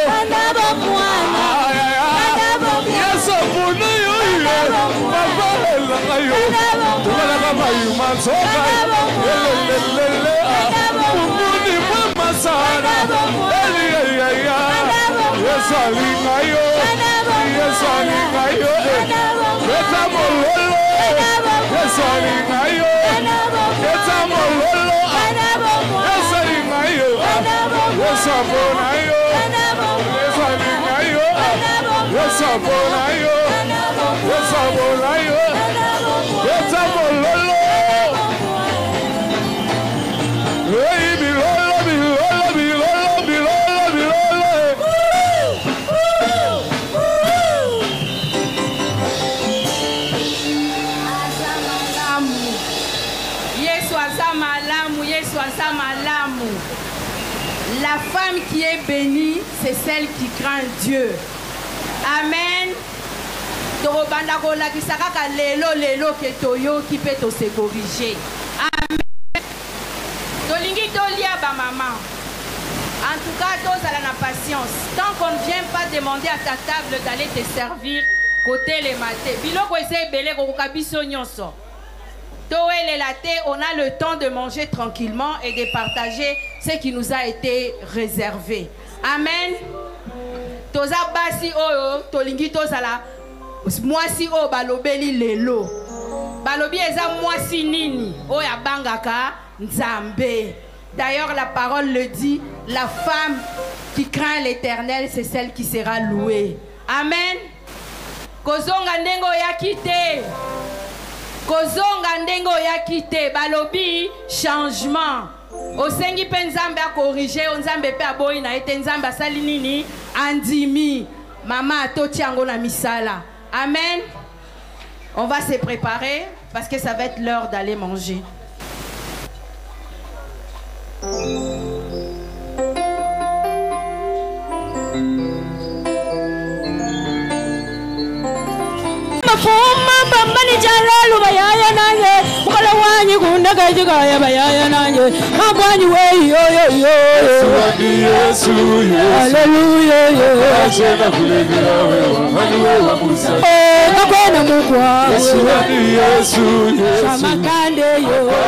Yesu apona yo Papa elanga yo Tumalaka mayuma nsoka Lelelele Mumuni mama sana Yesu alinga yo Yesu alinga yo Beta mololo Yesu alinga yo Beta mololo Yesu alinga yo Yesu apona yo Yesu alinga yo Yesu apona yo Yesu apona yo Beta mololo Hey bilolo bilolo bilolo bilolo bilolo Yesu azamalamu Yesu azamalamu. La femme qui est bénie, c'est celle qui craint Dieu. Amen. Torobanda kola kisaka lelo lelo ketoyo qui peut te corriger. Amen. Tolingi tolia ba maman. En tout cas, tous à la patience. Tant qu'on ne vient pas demander à ta table d'aller te servir côté les matés. Biloko essaye belé kokabiso nyonso. Toé les latés, on a le temps de manger tranquillement et de partager ce qui nous a été réservé. Amen. Toza basi oyo tolingi tozala mwasi o balobeli lelo. Balobi eza mwasi nini oya bangaka nzambe. D'ailleurs la parole le dit, la femme qui craint l'Éternel, c'est celle qui sera louée. Amen. Kozonga ndengo ya kite. Kozonga ndengo ya kite balobi changement. Osengi pe nzambe a corriger, nzambe pe aboyi na ete nzambe asali nini andimi. Maman atoti yango na misala. Amen. On va se préparer parce que ça va être l'heure d'aller manger. Mafuma bambani jalalu bayaya nanye mukala wanyi kunda kajiga ya bayaya nanye mabwanyi we yo yo yo Yesu hallelujah achena kulegera wewe haliwe wabusa kakwena mukwa Yesu shamakande yo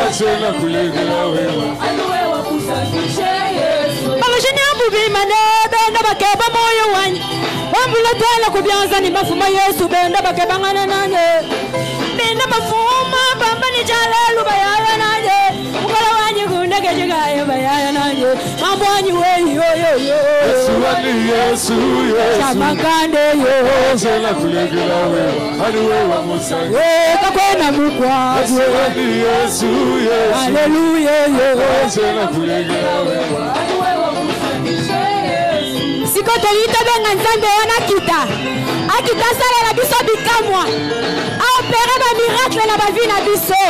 achena kulegera wewe haliwe wabusa Yesu abashini abubi manebe ndabakeba moyo wanyi wambula tela kubyanza ni mafuma Yesu benda bakebangana nanye benda mafuma bambani jalalu bayaya nanye mukala wanyi kundege jigaye bayaya nanye mambwanyi we yo yo yo Yesu shamakande yo zela kulegera wewe haliwe wa Musa kakwena mukwa Yesu hallelujah yo zela kulegera wewe haliwe wa Musa siko toyita benga nzambe wana kita akita sala na biso bikamwa a opérer ba miracle na ba vie na biso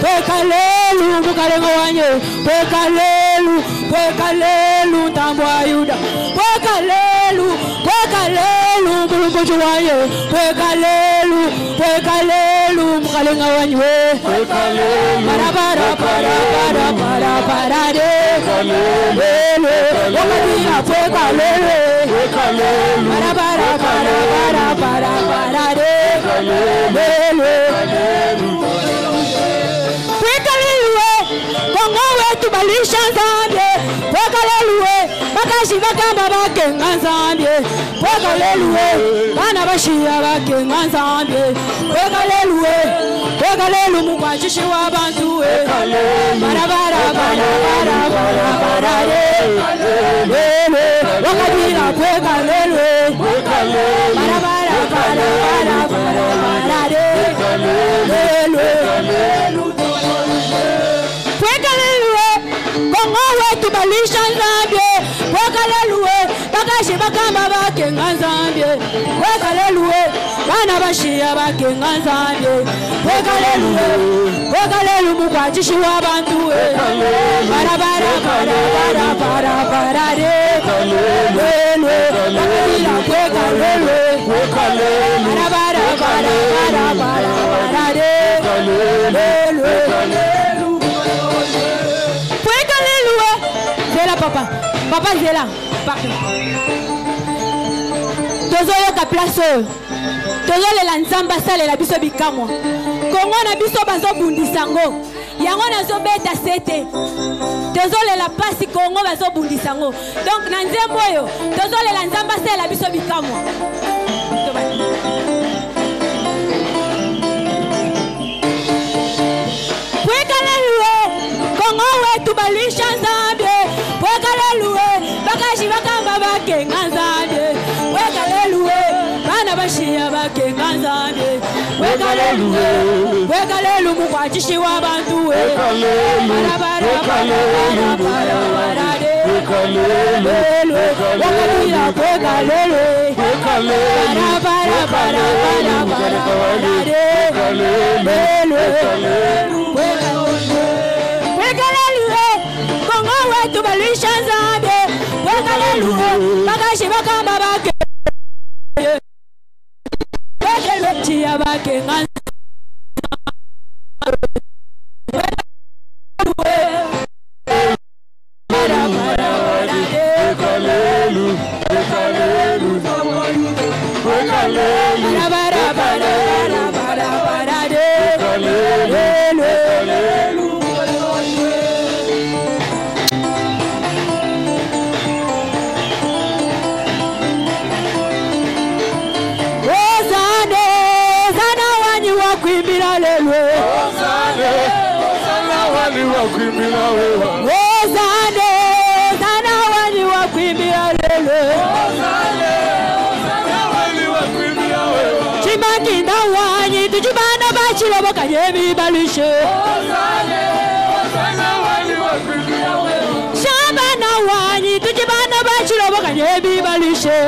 Pekalelu mukalenga wanye pekalelu tambwa yuda pekalelu mulumbuju wanye pekalelu mukalenga wanye para de wakadira pekalelu para tubalisha nzambe pekaleluwe bakashi bakamba bakenga nzambe pekaleluwe bana bashiya bakenga nzambe pekalelu mukwachishi w'abantu we barabara wakadira pekalelu barabara tubalisha nzambe pekaleluwe bakashi bakamba bakenga nzambe pekaleluwe bana bashiya bakenga nzambe pekalelu mukwachishi w'abantu we barabara bakadira pekalelu Papa Zela, tozoyoka place tozolela nzamba salela biso bikamwa kongo na biso bazobundisango yango nazobeta sete tozolela pasi kongo bazobundisango donc na nzembo oyo tozolela nzamba salela biso bikamwa pwekalelue kongo wetu balisha nzambe pwekalelue bakashi bakamba bakenga nzambe pwekalelue bana bashiya bakenga nzambe pwekalelu mukwachishi w'abantu we wakadira pwekalelu pwekalelue kongo wetu balisha nzambe pwekalelue bakashi bakamba bake chiya bakenga makinda wanyi tujibana bachilo bakanyemi balushe Shabana wanyi tujibana bachilo bakanyemi balushe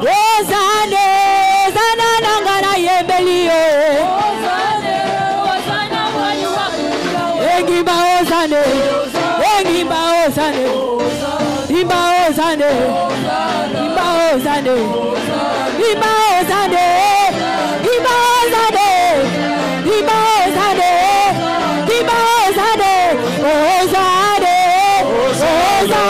Ozane zana nangana yembeliyo Engimba ozane Engimba ozane Imba ozane Imba ozane Imba ozane Imba ozane Imba ozane Imba ozane Ozane Ozane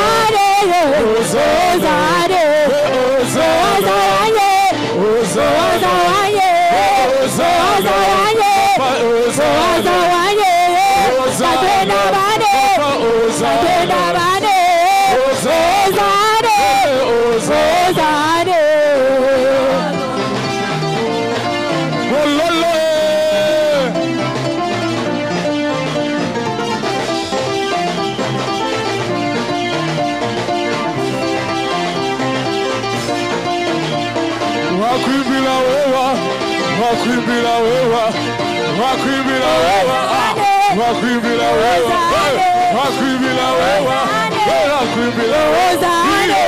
Ozane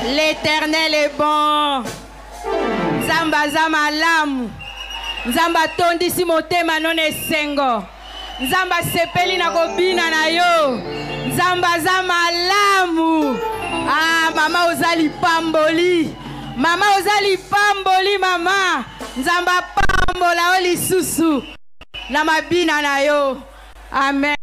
L'Éternel est bon. Nzamba zamalam. Nzamba tondisi motema non esengo. Nzamba sepeli na kobina na yo. Nzamba zamalamu. Ah, mama ozali pamboli. Mama ozali pamboli mama. Nzamba pambola oli susu. Na mabina na yo. Amen.